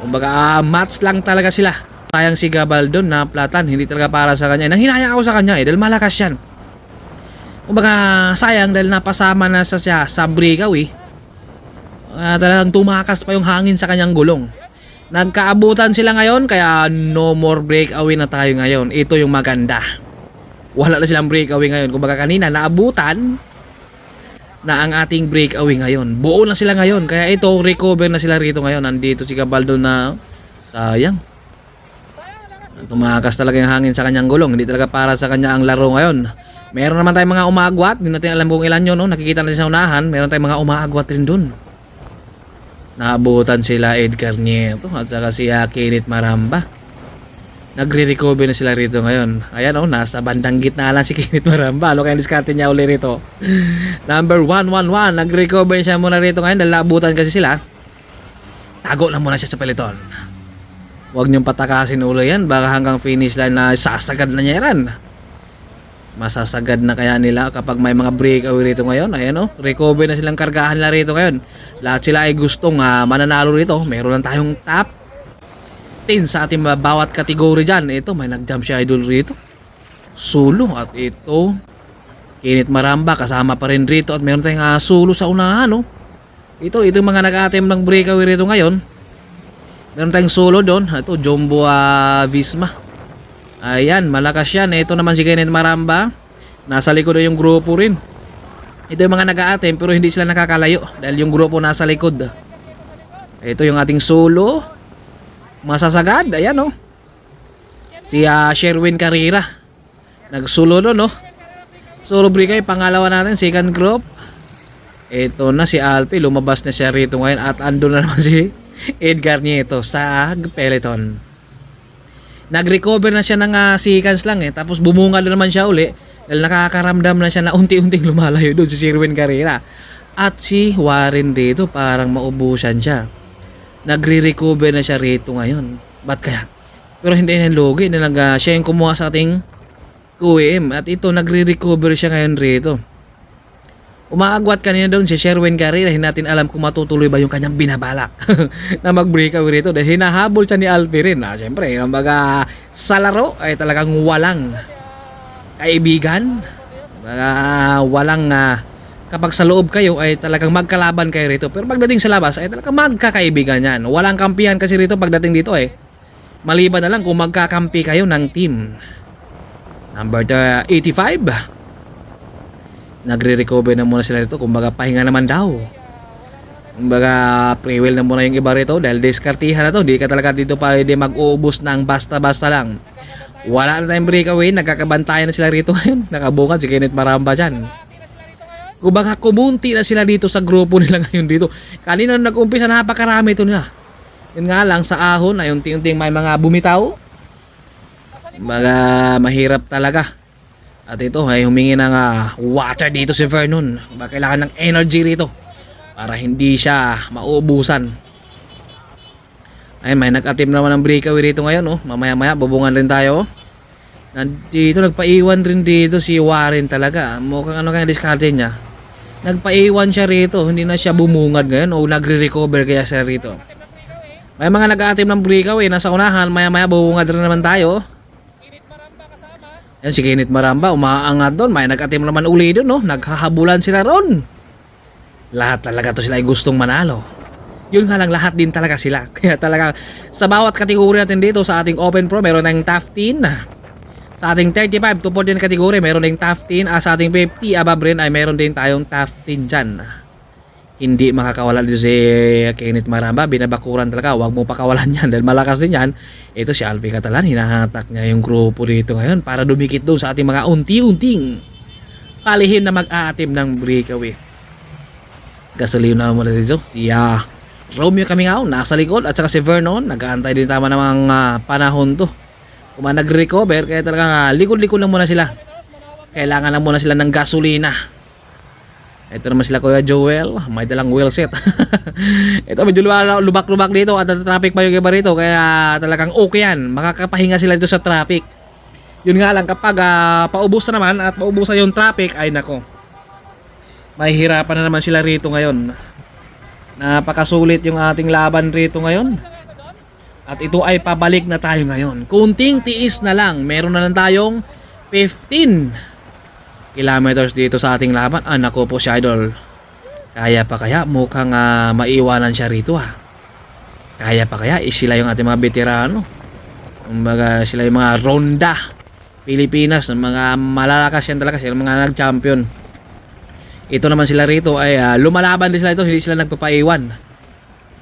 Kumbaga match lang talaga sila. Sayang si Gabaldon na platan, hindi talaga para sa kanya. Nanghinayang ako sa kanya dahil malakas yan. Kumbaga sayang dahil napasama na siya sa breakaway. Talagang tumakas pa yung hangin sa kanyang gulong. Nagkaabutan sila ngayon kaya no more breakaway na tayo ngayon. Ito yung maganda. Wala na silang breakaway ngayon. Kumbaga kanina naabutan na ang ating breakaway ngayon. Buo na sila ngayon kaya ito recover na sila rito ngayon. Nandito si Gabaldon na sayang. Tumakas talaga yung hangin sa kanyang gulong. Hindi talaga para sa kanya ang laro ngayon. Meron naman tayong mga umaagwat. Hindi natin alam kung ilan yun. No? Nakikita natin sa unahan. Meron tayong mga umaagwat rin dun. Naabutan sila Edgar Nieto at saka si Kenneth Maramba. Nagre-recover na sila rito ngayon. Ayan nasa bandang gitna lang si Kenneth Maramba. Ano kaya diskarte niya uli rito? Number 111. Nag-recover siya muna rito ngayon dahil naabutan kasi sila. Tago lang muna siya sa peloton. Huwag niyong patakasin ulo yan. Baka hanggang finish line na sasagad na niya yan. Masasagad na kaya nila kapag may mga breakaway rito ngayon. Ayan recover na silang kargahan nila rito ngayon. Lahat sila ay gustong mananalo rito. Meron lang tayong top 10 sa ating bawat kategory dyan. Ito may nag-jump si Idol rito. Sulo. At ito Kenneth Maramba kasama pa rin rito. At meron tayong sulo sa unahan. Ito yung mga nag-attempt ng breakaway rito ngayon. Meron tayong solo doon. Ito, Jumbo Visma. Ayan, malakas yan. Ito naman si Kenneth Maramba. Nasa likod yung grupo rin. Ito yung mga nag-a-attempt pero hindi sila nakakalayo. Dahil yung grupo nasa likod. Ito yung ating solo. Masasagad. Ayan si Sherwin Carrera. Nagsulo doon Solo breakaway. Pangalawa natin, second group. Ito na si Alfie. Lumabas na siya rito ngayon. At andun na naman si Edgar Nieto sa peloton. Nag-recover na siya ng seconds lang tapos bumunga na naman siya uli dahil nakakaramdam na siya na unti-unting lumalayo doon si Sherwin Carrera. At si Warren dito parang maubusan siya. Nagre-recover na siya rito ngayon. Ba't kaya? Pero hindi na logi na siya yung kumuha sa ating QM at ito nagre-recover siya ngayon rito. Umaagwat kanina doon si Sherwin Carrera. Hindi natin alam kung matutuloy ba yung kanyang binabalak na mag-breakaway rito. Dahil hinahabol siya ni Alfie rin. Siyempre, sa laro ay talagang walang kaibigan. Walang kapag sa loob kayo ay talagang magkalaban kayo rito. Pero pagdating sa labas ay talagang magkakaibigan yan. Walang kampihan kasi rito pagdating dito Maliban na lang kung magkakampi kayo ng team. Number 85. Nagre-recover na muna sila rito. Kumbaga pahinga naman daw. Kumbaga pre-wheel na muna yung iba rito. Dahil diskartihan na to. Di ka talaga dito pwede mag-uubos ng basta-basta lang. Wala na tayong breakaway. Nagkakabantayan na sila rito ngayon. Nakabukan si Kenneth Maramba dyan. Kumbaga kumunti na sila dito sa grupo nila ngayon dito. Kanina nag-umpisa napakarami ito nila. Yun nga lang sa ahon ay unti-unting may mga bumitaw. Kumbaga mahirap talaga. At ito ay humingi ng water dito si Vernon. Kailangan ng energy rito para hindi siya mauubusan. Ayun, may nag-attempt naman ng breakaway rito ngayon Mamaya-maya bubungan rin tayo. Nandito nagpaiwan rin dito si Warren talaga. Mukhang kaya diskarte niya. Nagpaiwan siya rito, hindi na siya bumungad ngayon o nagre-recover kaya siya rito. May mga nag-aatim ng breakaway, nasa unahan, maya-maya bubungad rin naman tayo. Yan si Kenneth Maramba, umaangat doon, may nag-atim naman uli doon, no? Naghahabulan sila ron. Lahat talaga to sila ay gustong manalo. Yun nga lang, lahat din talaga sila. Kaya talaga, sa bawat kategori natin dito, sa ating Open Pro, meron tayong top 10. Sa ating 35 to 40 kategori, meron tayong top 10. Sa ating 50 above rin, ay meron din tayong top 10 dyan. Hindi makakawala dito si Kenneth Maramba, binabakuran talaga, wag mo pakawalan yan dahil malakas din yan. Ito si Alfie Catalan, hinahatak niya yung grupo dito ngayon para dumikit doon sa ating mga unti-unting palihim na mag-aatim ng breakaway. Gasolina mo na dito si Romeo Camingao nasa likod at saka si Vernon nag-aantay din tama ng panahon to kung nag-recover, kaya talaga likod-likod lang muna sila, kailangan lang muna sila ng gasolina. Ito naman sila Kuya Joel, may dalang wheel set. Ito medyo lubak-lubak dito at traffic pa yung iba rito, kaya talagang okay yan, makakapahinga sila dito sa traffic. Yun nga lang, kapag paubos na naman at paubusan yung traffic, ay nako, mahihirapan na naman sila rito ngayon. Napakasulit yung ating laban rito ngayon. At ito ay pabalik na tayo ngayon. Kunting tiis na lang, meron na lang tayong 15 kilometers dito sa ating laban. Nako po si Idol, kaya pa kaya? Mukhang maiwanan siya rito Kaya pa kaya? Sila yung ating mga veterano, kumbaga sila yung mga Ronda Pilipinas, mga malalakas yan talaga, sila mga nag-champion. Ito naman sila rito ay lumalaban din sila ito, hindi sila nagpapaiwan.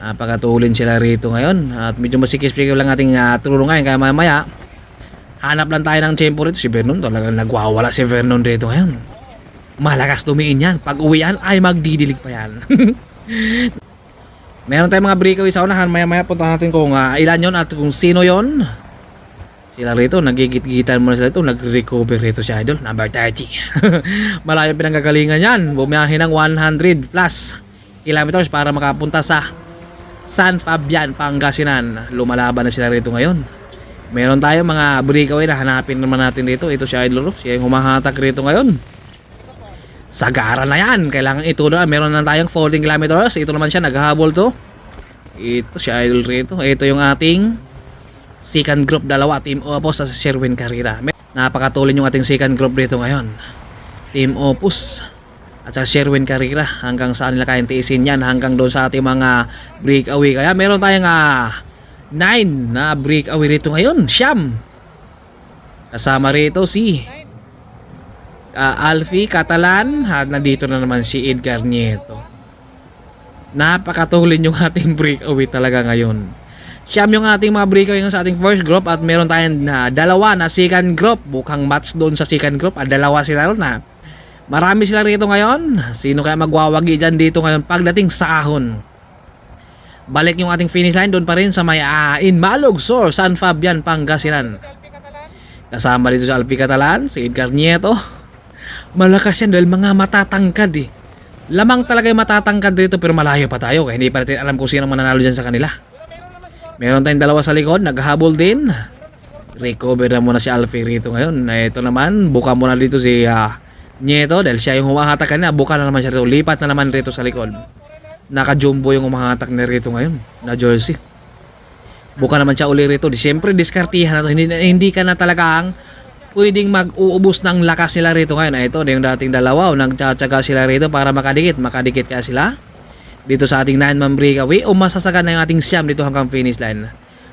Napakatulin sila rito ngayon at medyo masikip-sikip lang ating tulungan, kaya mamaya hanap lang tayo ng tempo rito. Si Vernon, talagang nagwawala si Vernon rito ngayon. Malakas tumiin yan. Pag uwian ay magdidilig pa yan. Meron tayong mga breakaway sa unahan. Maya-maya punta natin kung ilan yon at kung sino yon. Sila rito, nagigit-gitan muna sila ito. Nag-recover rito si Idol. Number 30. Malayo pinanggagalingan yan. Bumiyahin ng 100 plus kilometers para makapunta sa San Fabian, Pangasinan. Lumalaban na sila rito ngayon. Meron tayong mga breakaway na hanapin naman natin dito. Ito si Idol, siya yung humahatak rito ngayon. Sagara na yan. Kailangan ito na. Meron na tayong 14 kilometers. Ito naman siya, naghahabol to. Ito si Idol rito. Ito yung ating second group, dalawa. Team Opus sa Sherwin Carrera. Napakatulin yung ating second group dito ngayon. Team Opus at sa Sherwin Carrera. Hanggang saan nila kayang tiisin yan. Hanggang doon sa ating mga breakaway. Kaya meron tayong 9 na breakaway rito ngayon. Siyam. Kasama rito si Alfie Catalan at nandito na naman si Edgar Nieto. Napakatulin yung ating breakaway talaga ngayon. Siyam yung ating mga breakaway sa ating first group at meron tayong dalawa na second group. Bukang match doon sa second group at dalawa sila ron na. Marami sila rito ngayon. Sino kaya magwawagi dyan dito ngayon pagdating sa ahon? Balik yung ating finish line doon pa rin sa may Inmalog Sur, San Fabian, Pangasinan. Kasama dito si Alfie Catalan, si Edgar Nieto. Malakas yan dahil mga matatangkad Lamang talaga yung matatangkad dito pero malayo pa tayo kaya hindi pa natin alam kung sino mananalo dyan sa kanila. Meron tayong dalawa sa likod, naghahabol din. Recover na muna si Alfie rito ngayon. Ito naman, buka muna dito si Nieto dahil siya yung humahatak kanina. Buka na naman siya rito, lipat na naman rito sa likod. Naka-jumbo yung umahatak na rito ngayon na jersey. Buka naman siya uli rito. Siyempre diskartihan na to. Hindi ka na talagang pwedeng mag-uubos ng lakas nila rito ngayon. Ito yung dating dalawa. Nagtsatsaga sila rito para makadikit. Makadikit kaya sila dito sa ating 9-man breakaway o masasagan na yung ating siyam dito hanggang finish line.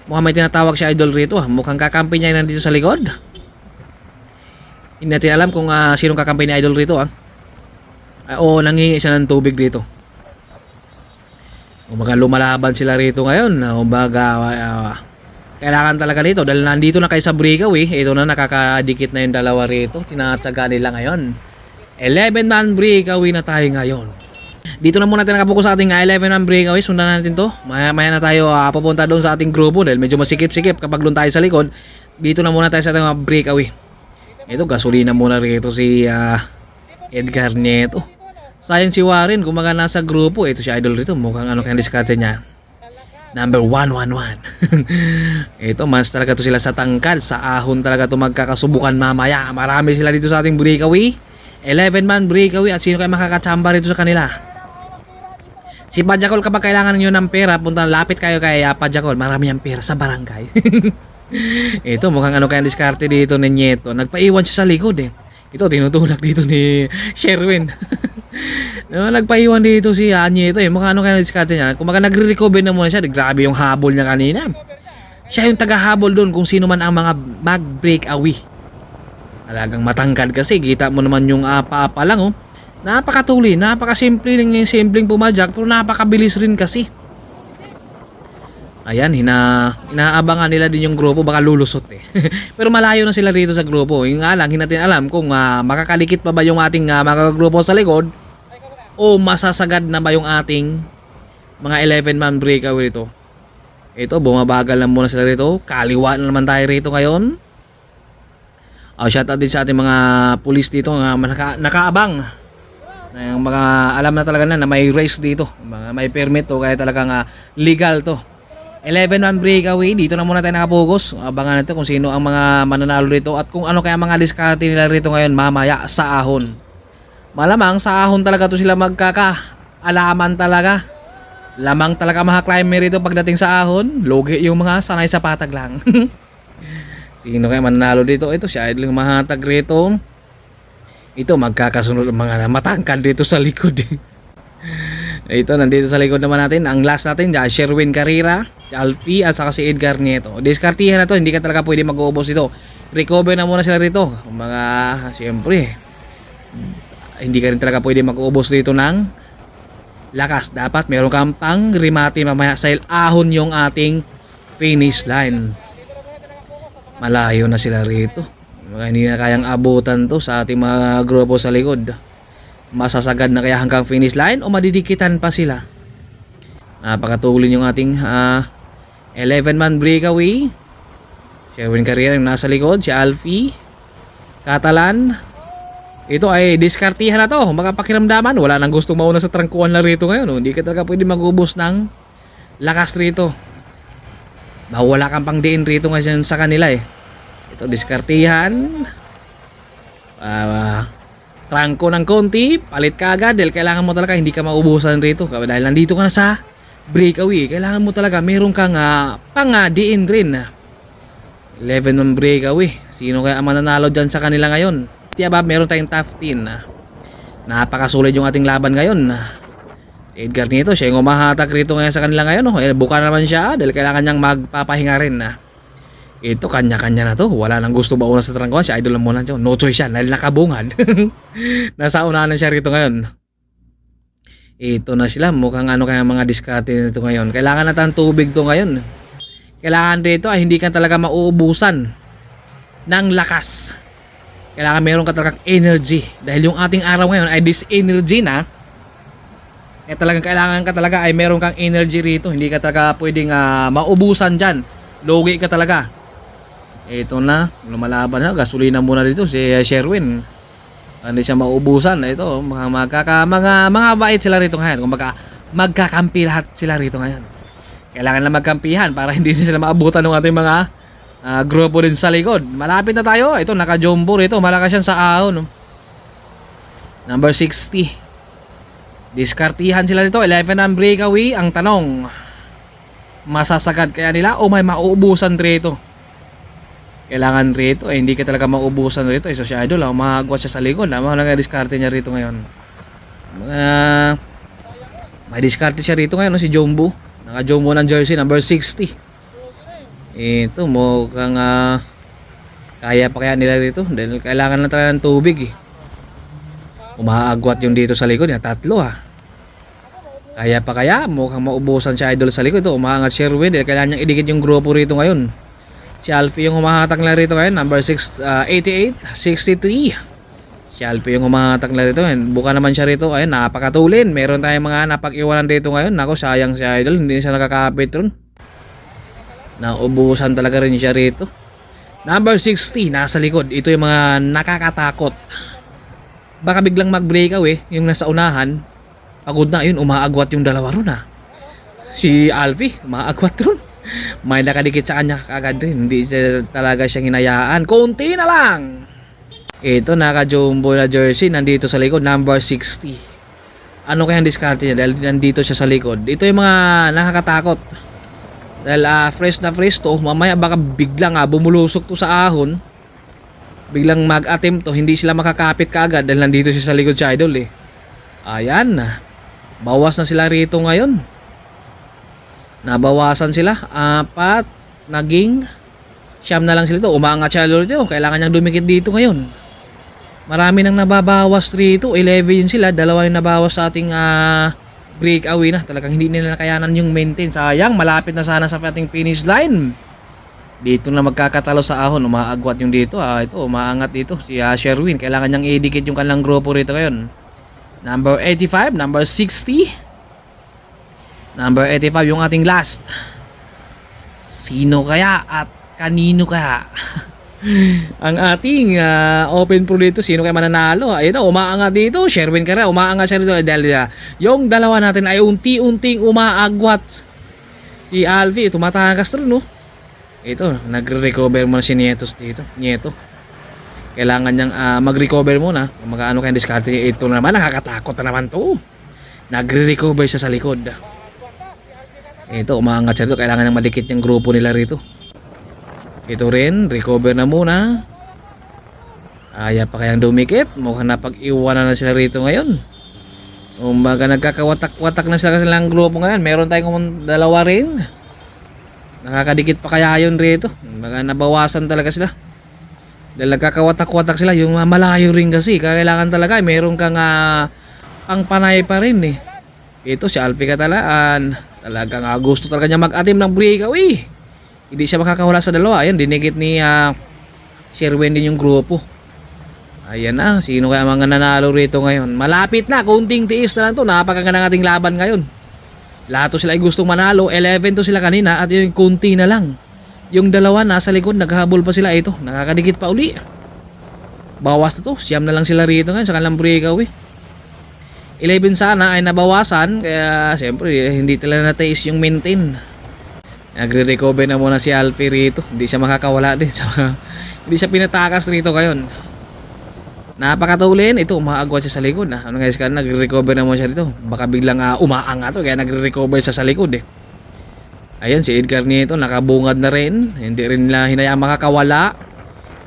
Mukhang may tinatawag si Idol rito. Mukhang kakampi niya nandito sa likod. Hindi natin alam kung sinong kakampi ni Idol rito o nanghingi siya ng tubig dito. Umaga lumalaban sila rito ngayon. Umaga kailangan talaga dito dahil nandito na kayo sa breakaway. Ito na, nakakadikit na yung dalawa rito. Tinatsaga nila ngayon. 11-man breakaway na tayo ngayon. Dito na muna tayo nakapokus sa ating 11-man breakaway. Sundan natin to. Maya na tayo papunta doon sa ating grupo dahil medyo masikip-sikip kapag doon tayo sa likod. Dito na muna tayo sa ating breakaway. Ito, gasolina muna rito si Edgar Nieto. Sayang si Warren, kumaga nasa grupo. Ito si Idol rito, mukhang ano kayang diskarte niya. Number 111. Ito, mas talaga to sila sa tangkad. Sa ahon talaga to magkakasubukan mamaya. Marami sila dito sa ating breakaway. 11-man breakaway at sino kaya makakatsamba rito sa kanila. Si Pajakol, kapag kailangan nyo ng pera, punta, lapit kayo kay Pajakol, marami ang pera sa barangay. Ito mukhang ano kaya diskarte dito ni Nieto, nagpaiwan siya sa likod eh. Ito tinutulak dito ni Sherwin. No, nagpaiwan dito si Nieto eh, mukhang ano kaya diskarte niya. Kung nagre-recover na muna siya, grabe yung habol niya kanina. Siya yung tagahabol doon kung sino man ang mga mag-breakaway. Talagang matangkad kasi, kita mo naman yung apa-apa lang oh. Napakatuli, napakasimple lang yung simpleng pumadyak, pero napakabilis rin kasi. Ayan, inaabangan nila din yung grupo, baka lulusot eh. Pero malayo na sila rito sa grupo. Yung nga lang, hindi natin alam kung makakalikit pa ba yung ating mga grupo sa likod, o masasagad na ba yung ating mga 11-man breakaway rito. Ito, bumabagal lang muna sila rito. Kaliwa na naman tayo rito ngayon. Shoutout din sa ating mga pulis dito nga nakaabang. Yung mga alam na talaga na may race dito. May permit to, kaya talagang legal to. 11-man breakaway, dito na muna tayo nakapokus. Abangan natin kung sino ang mga mananalo rito at kung ano kaya mga diskarte nila rito ngayon mamaya sa ahon. Malamang sa ahon talaga to sila magkakaalaman talaga. Lamang talaga mga climber rito pagdating sa ahon. Logi yung mga sanay sa patag lang. Sino kaya mananalo dito? Ito siya, idol yung mahatag rito. Ito magkakasunod mga matangkad dito sa likod. Ito nandito sa likod naman natin. Ang last natin, Sherwin Carrera, Alfie at saka si Edgar Nieto. Diskartihan na to, hindi ka talaga pwede mag-uubos ito. Recover na muna sila rito. Mga siyempre, hindi ka rin talaga pwede mag-uubos dito ng lakas. Dapat meron kang pang remate mamaya sa ahon yung ating finish line. Malayo na sila rito. Hindi na kayang abutan to sa ating mga grupo sa likod. Masasagad na kaya hanggang finish line o madidikitan pa sila. Napakatulin yung ating 11-man breakaway. Sherwin Carrera yung nasa likod. Si Alfie Catalan. Ito ay diskartihan na to. Makapakiramdaman, wala nang gustong mauna sa trangkuhan na rito ngayon. Hindi ka talaga pwede mag-ubos ng lakas rito. Wala kang pang diin rito ngayon sa kanila eh. Ito diskartihan. Trangko ng konti, palit ka agad dahil kailangan mo talaga hindi ka maubusan rito. Dahil nandito ka na sa breakaway, kailangan mo talaga meron kang pang-diin rin. 11-man breakaway. Sino kaya ang mananalo dyan sa kanila ngayon? Tiyaba, meron tayong top 10. Napakasulit yung ating laban ngayon. Edgar Nieto, siya yung umahatak rito ngayon sa kanila ngayon. Buka naman siya dahil kailangan niyang magpapahinga rin. Ito, kanya-kanya na to. Wala nang gusto mauna sa trangkuhan. Si idol lang muna siya. No choice siya dahil nakabungad. Nasa unahan na siya rito ngayon. Ito na sila. Mukhang ano kaya mga diskarte nito ngayon. Kailangan natin tubig to ngayon. Kailangan dito ay hindi ka talaga mauubusan ng lakas. Kailangan meron ka talagang energy. Dahil yung ating araw ngayon ay this energy na. Kaya talagang kailangan ka talaga ay meron kang energy rito. Hindi ka talaga pwedeng maubusan dyan. Logi ka talaga. Ito na, lumalaban na, gasolina muna dito si Sherwin. Hindi siya maubusan. Ito, mga bait sila rito ngayon. Kung magkakampi lahat sila rito ngayon. Kailangan na magkampihan para hindi sila maabutan ng ating mga grupo din sa likod. Malapit na tayo. Ito, naka-jumbo rito. Malakas yan sa ahon. Number 60. Diskartihan sila rito. 11-man breakaway. Ang tanong, masasagad kaya nila o may mauubusan rito? Kailangan rito hindi ka talaga maubusan rito. So si idol umagwat siya sa likod. Mga nag-diskarte niya rito ngayon. May diskarte siya rito ngayon si Jumbo. Naka-jumbo ng jersey number 60. Ito mukhang kaya pa kaya nila rito dahil kailangan lang talaga ng tubig eh. Umaagwat yung dito sa likod niya. Tatlo Kaya pa kaya mukhang maubusan si idol sa likod. Ito umaangat Sherwin dahil kailangan niyang idikit yung grupo rito ngayon. Si Alfie yung humahatak na rito ngayon, number 88, 63. Si Alfie yung humahatak na rito ngayon. Buka naman siya rito. Ayun, napakatulin. Meron tayong mga napag-iwanan dito ngayon. Nako, sayang si idol. Hindi siya nakakapit ron. Naubusan talaga rin siya rito. Number 60, nasa likod. Ito yung mga nakakatakot. Baka biglang mag-breakaway yung nasa unahan. Pagod na, yun, umaagwat yung dalawa ron Si Alfie, umaagwat ron. May nakadikit sa kanya kagad rin. Hindi talaga siyang hinayaan. Konti na lang. Ito, naka-jumbo na jersey, nandito sa likod, number 60. Ano kaya ang diskarte niya dahil nandito siya sa likod? Ito yung mga nakakatakot. Dahil fresh na fresh to, mamaya baka biglang bumulusok to sa ahon. Biglang mag-attempt to, hindi sila makakapit kaagad dahil nandito siya sa likod si Idol eh. Ayan na. Bawas na sila rito ngayon. Nabawasan sila. 4, naging 9 na lang sila to. Umaangat siya dito. Kailangan niyang dumikit dito ngayon. Marami nang nababawas rito. 11 sila. 2 yung nabawas sa ating breakaway na. Talagang hindi nila nakayanan yung maintain. Sayang. Malapit na sana sa ating finish line. Dito na magkakatalo sa ahon. Umaagwat yung dito. Ito, umaangat dito. Si Sherwin. Kailangan niyang i-dikit yung kanilang grupo rito ngayon. Number 85. Number 60. Number 85 yung ating last. Sino kaya at kanino kaya? Ang ating open pro dito, sino kaya mananalo? Ayun, umaangat dito, Sherwin Kara, umaangat siya dito dahil yung dalawa natin ay unti-unting umaagwat. Si Alfie, tumatakas rin, no? Ito, nagre-recover muna si Nietos dito. Nieto. Kailangan niyang mag-recover muna. Magkano kaya diskarte niya. Ito naman, nakakatakot na naman to. Nagre-recover siya sa likod. Ito, umaangat siya dito. Kailangan niyang madikit yung grupo nila rito. Ito rin, recover na muna. Aya pa kayang dumikit. Mukhang napag-iwanan na sila rito ngayon. Umaga nagkakawatak-watak na sila silang grupo ngayon. Meron tayong dalawa rin. Nakakadikit pa kaya yun rito. Umaga nabawasan talaga sila. Dahil nagkakawatak-watak sila. Yung malayo rin kasi. Kailangan talaga. Meron kang pangpanay pa rin eh. Ito si Alfie Catalaan. Talagang gusto talaga niya mag-atim ng breakaway. Hindi siya makakawala sa dalawa. Ayan, dinigit ni Sherwin din yung grupo. Ayan na, sino kaya mga nanalo rito ngayon? Malapit na, kunting tiis na lang to. Napakaganda ng ating laban ngayon. Lahat to sila ay gustong manalo. 11 to sila kanina at yung kunti na lang. Yung dalawa nasa likod, naghahabol pa sila. Ito, nakakadikit pa uli. Bawas na to, 9 na lang sila rito ngayon sa kanilang breakaway. 11 sana ay nabawasan. Kaya siyempre, hindi talaga natiis yung maintain. Nagre-recover na muna si Alfie rito. Hindi siya makakawala din. Hindi siya pinatakas rito ngayon. Napakatulin. Ito, umaagwat siya sa likod. Ano guys, nagre-recover na muna siya dito. Baka biglang umaangat to. Kaya nagre-recover siya sa likod eh. Ayan, si Edgar nito nakabungad na rin. Hindi rin nila hinayang makakawala.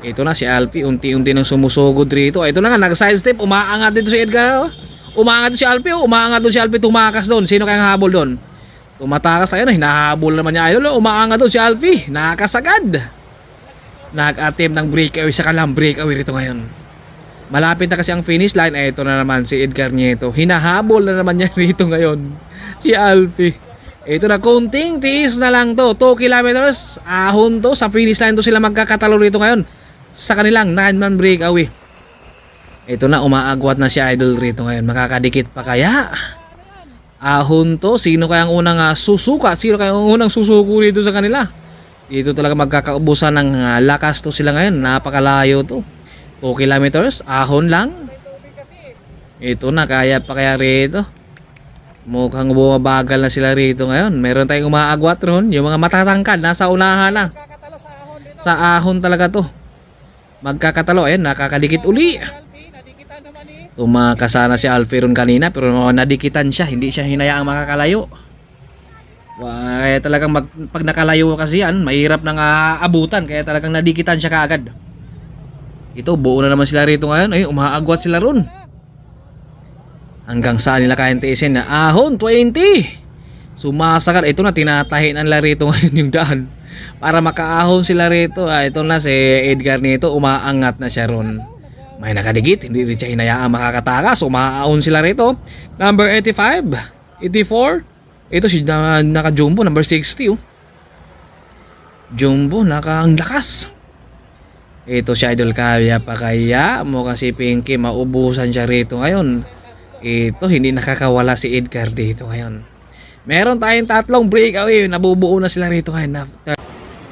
Ito na si Alfie. Unti-unti nang sumusugod rito. Ito na nga, nag-sidestep. Umaangat dito si Edgar. Umaangat dito si Alfie. Umaangat doon si Alfie. Tumakas doon. Sino kayang habol doon? Tumatakas tayo na, hinahabol naman niya. Idol, umaangat doon si Alfie. Nakasagad. Nag-attempt ng breakaway sa kanilang breakaway rito ngayon. Malapit na kasi ang finish line. Ito na naman si Edgar Nieto. Hinahabol na naman niya rito ngayon. Si Alfie. Ito na, kunting tiis na lang to. 2 kilometers. Ahon to. Sa finish line to sila magkakatalo rito ngayon. Sa kanilang 9-man breakaway. Ito na, umaagwat na si Idol rito ngayon. Makakadikit pa kaya? Ahon to, sino kayang unang susuka? Sino kayang unang susuko dito sa kanila? Dito talaga magkakaubusan ng lakas to sila ngayon. Napakalayo to. 2 kilometers, ahon lang. Ito na, kaya pa kaya rito. Mukhang bumabagal na sila rito ngayon. Meron tayong umaagwat ron. Yung mga matatangkad, nasa unahan na. Sa ahon talaga to. Magkakatalo, ayan, nakakadikit uli. Tumakasana si Alfie ron kanina pero nadikitan siya, hindi siya hinayaang makakalayo. Kaya talagang pag nakalayo kasi yan, mahirap nang abutan, kaya talagang nadikitan siya kaagad. Ito, buo na naman sila rito ngayon. Ay, umaagwat sila ron. Hanggang saan nila kayang tiisin na ahon 20. Sumasakal. Ito na, tinatahin nila rito ngayon yung daan para makaahon sila rito. Ito na si Edgar nito, umaangat na siya ron. May nakadigit, hindi rin siya hinayaang makakatakas. Umaahon sila rito. Number 85, 84. Ito si naka-jumbo, number 60. Jumbo, ang lakas. Ito si Idol, kaya pa kaya. Mukhang si Pinky, maubusan siya rito ngayon. Ito, hindi nakakawala si Edgar dito ngayon. Meron tayong 3 breakaway. Nabubuo na sila rito ngayon.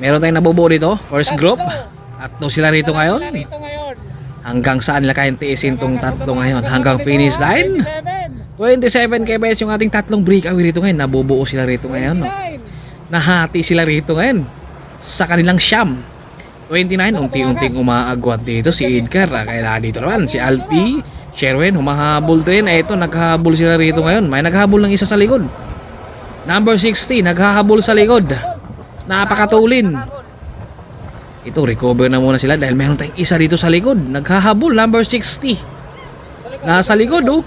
Meron tayong nabubuo dito. First group. 3 sila rito ngayon. Hanggang saan nila kayang tiisin tong 3 ngayon? Hanggang finish line? 27 kbs yung ating 3 breakaway rito ngayon. Nabubuo sila rito ngayon. No? Nahati sila rito ngayon. Sa kanilang siyam. 29, unti-unting umaagwat dito si Edgar. Kaya dito naman si Alfie, Sherwin, humahabol din. Ito, naghahabol sila rito ngayon. May naghahabol ng isa sa likod. Number 60, naghahabol sa likod. Napakatulin. Ito, recover na muna sila dahil meron tayong isa dito sa likod. Naghahabol, number 60. Nasa likod, oh.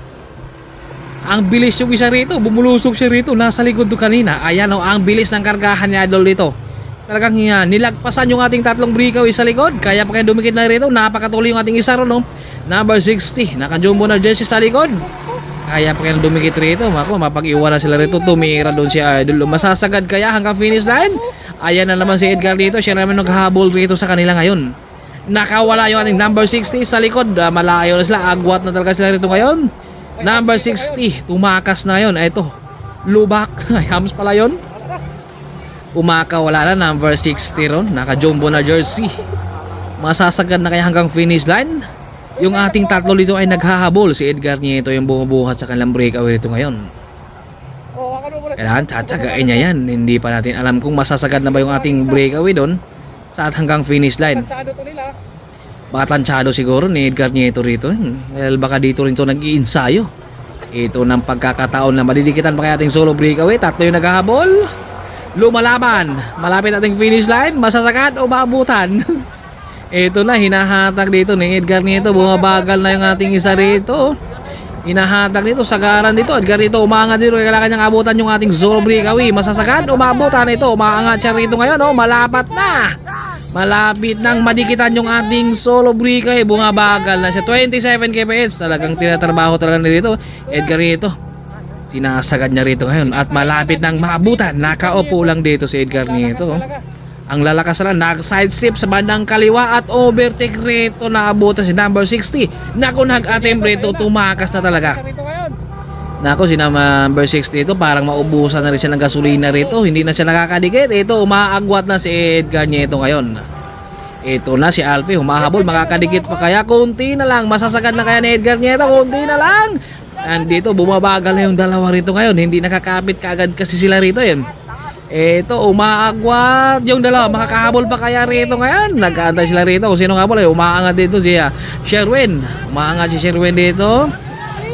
Ang bilis yung isa rito, bumulusok siya rito. Nasa likod to kanina. Ayan, oh, ang bilis ng kargahan niya, idol, dito. Talagang nilagpasan yung ating tatlong breakaway sa likod. Kaya pa kayo dumikit na rito. Napakatuloy yung ating isa ron, no? Number 60. Naka-jumbo na jersey sa likod. Kaya pa kayo dumikit rito. Ako, mapag-iwanan sila rito. Tumira doon si Idol. Masasagad kaya hanggang finish line. Ayan na naman si Edgar dito. Siya naman naghahabol rito sa kanila ngayon. Nakawala yung ating number 60 sa likod. Malayo na sila. Agwat na talaga sila rito ngayon. Number 60. Tumakas na yun. Ito. Lubak. Hams pala yun. Umakawala na, number 60 ron. Naka-jumbo na jersey. Masasagad na kaya hanggang finish line. Yung ating tatlo dito ay naghahabol. Si Edgar Nieto yung bumubuhat sa kanilang breakaway dito ngayon. Kailangan tsatsagain niya yan. Hindi pa natin alam kung masasagad na ba yung ating breakaway doon sa hanggang finish line. Baka tansyado siguro ni Edgar Nieto rito. Well, baka dito rin ito nag-iinsayo. Ito ng pagkakataon na madidikitan pa kaya ating solo breakaway. Tatlo yung naghahabol. Lumalaban, malapit ating finish line, masasagad o maabutan. Ito na, hinahatag dito ni Edgar Nieto. Bumabagal na yung ating isa rito. Hinahatag dito, sagaran dito. Edgar Nieto, umaangat dito. Kailangan niyang abutan yung ating solo breakaway. Masasagad o maabutan ito. Umaangat siya rito ngayon. Oh, malapat na. Malapit nang madikitan yung ating solo breakaway. Bumabagal na siya. 27 kph. Talagang tinatrabaho talaga dito. Edgar Nieto. Sinasagad niya rito ngayon at malapit nang maabutan. Nakaupo lang dito si Edgar Nieto. Ang lalakas na nag-side step sa bandang kaliwa at overtake rito. Naabutan si number 60. Naku, nag-attempt rito. Tumakas na talaga. Naku, si number 60 ito parang maubusan na rin siya ng gasolina rito. Hindi na siya nakakadikit. Ito, umaagwat na si Edgar Nieto ngayon. Ito na si Alfie, humahabol. Makakadikit pa kaya? Kunti na lang. Masasagad na kaya ni Edgar Nieto? Kunti na lang. Andito, bumabagal na yung dalawa rito ngayon. Hindi nakakapit kaagad kasi sila rito yun. Ito, umaagwat yung dalawa. Makakahabol pa kaya rito ngayon? Nagkaantay sila rito. Kung sino habol, umaangat dito si Sherwin. Umaangat si Sherwin dito.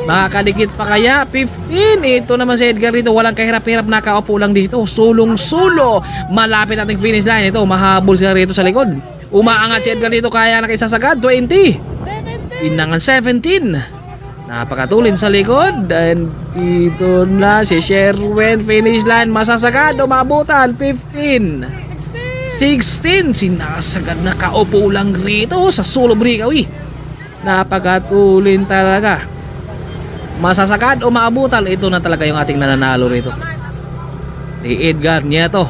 Makakadikit pa kaya? 15. Ito naman si Edgar rito. Walang kahirap-hirap, nakaupo lang dito. Sulong-sulo. Malapit ating finish line. Ito, mahabol sila rito sa likod. Umaangat si Edgar dito. Kaya nakisasagad. 20. Inangan 17. Napakatulin sa likod. And dito na si Sherwin. Finish line. Masasagad. Umabutan. 15. 16. Sinasagad na kaupo lang rito sa solo breakaway. Napakatulin talaga. Masasagad o maabutan. Ito na talaga yung ating nananalo rito. Si Edgar Nieto.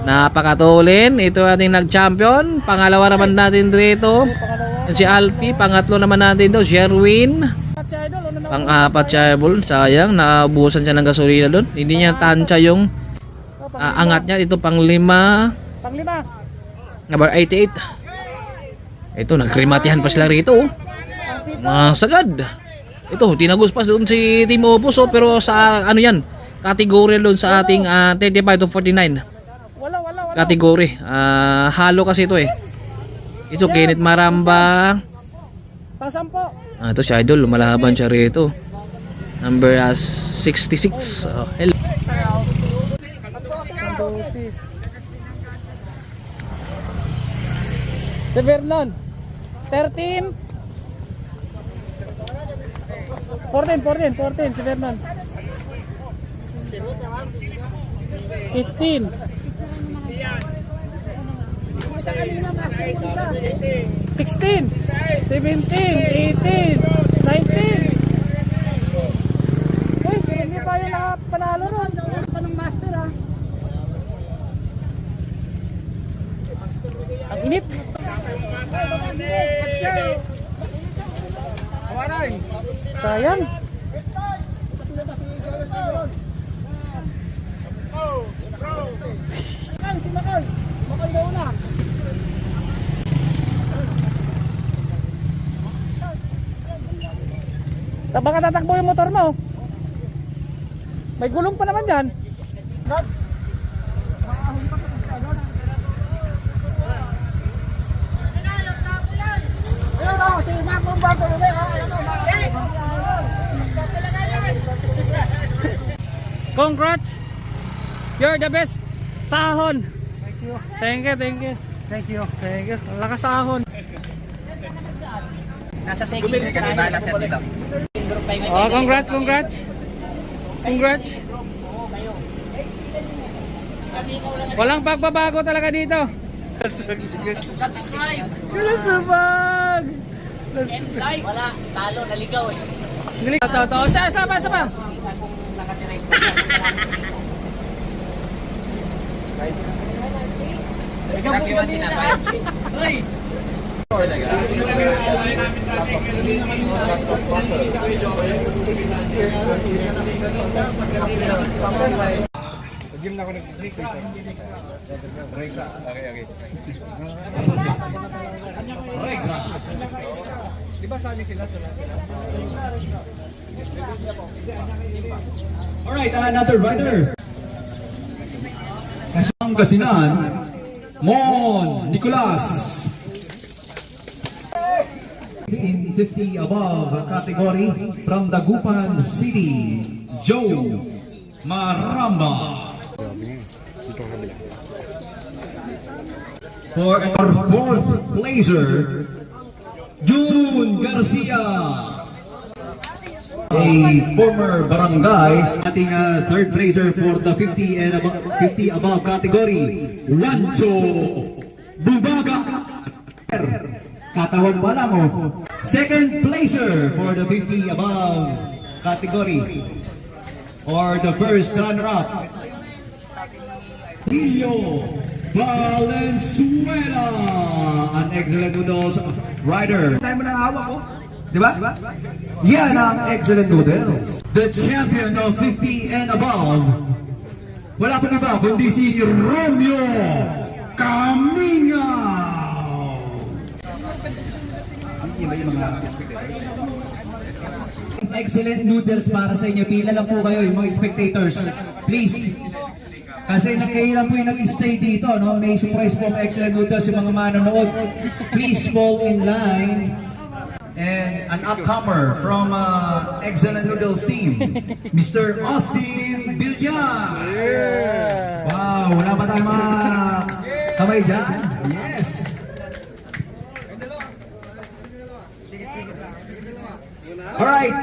Napakatulin. Ito ating nag-champion. Pangalawa naman natin rito si Alfie. Pangatlo naman natin doon Sherwin. Pang-apat siya, sayang, naubusan siya ng gasolina doon. Hindi niya tansya yung angat niya. Ito pang-lima. Number 88. Ito, nagkrimatihan pa sila rito. Masagad. Ito, tinagos pa doon si Team Opus. Pero sa ano yan, kategory doon sa ating 35 to 49. Kategory. Halo kasi ito eh. Ito, Kenneth Maramba. Pasampo. Ito si Idol, lumalaban siya rito. Number 66. Hello. Si Vernon 13 14 si Vernon 15 16 17 18 19. Uy, hindi pa yung nakapanalo ron. Panang master ah. Ang init. Sayang. Makal daw na. Baka tatakbo yung motor mo. May gulong pa naman dyan. Congrats! You're the best! Sahon! Thank you. Thank you. Thank you. Thank you. Ang lakas sahon. Nasa second year sa akin. Oh, congrats, congrats. Congrats. Walang pagbabago talaga dito. Subscribe! Lusubag! And like! Wala, talo, naligaw eh. Ito. Isa pa. Nakiwan din ako eh. Uy! Game na ako nag-break sa break na. Okay. Di ba sabi sila sila? Alright, another rider. Pangasinan, Mon Nicolas. In 50 above category from Dagupan City, Joe Maramba. For our fourth placer, June Garcia. A former barangay, ating third placer for the 50 above category, Rancho Bubaga. Katawag pa lang oh. Second placer for the 50 above category, or the first runner-up, Julio Valenzuela, an excellent noodles rider. Tayo mo ng hawak ko, di ba? Yan ang excellent noodles. The champion of 50 and above, wala pa iba kundi si Romeo Caminga. Excellent noodles para sa inyo. Pila lang po kayo yung mga spectators. Please. Kasi nakailan po yung nag-stay dito, no? May surprise po excellent noodles yung mga manonood. Please fall in line. And an upcomer from Excellent Noodles team, Mr. Austin Villar. Wow, wala pa tayong mga kamay dyan. Yes. Alright.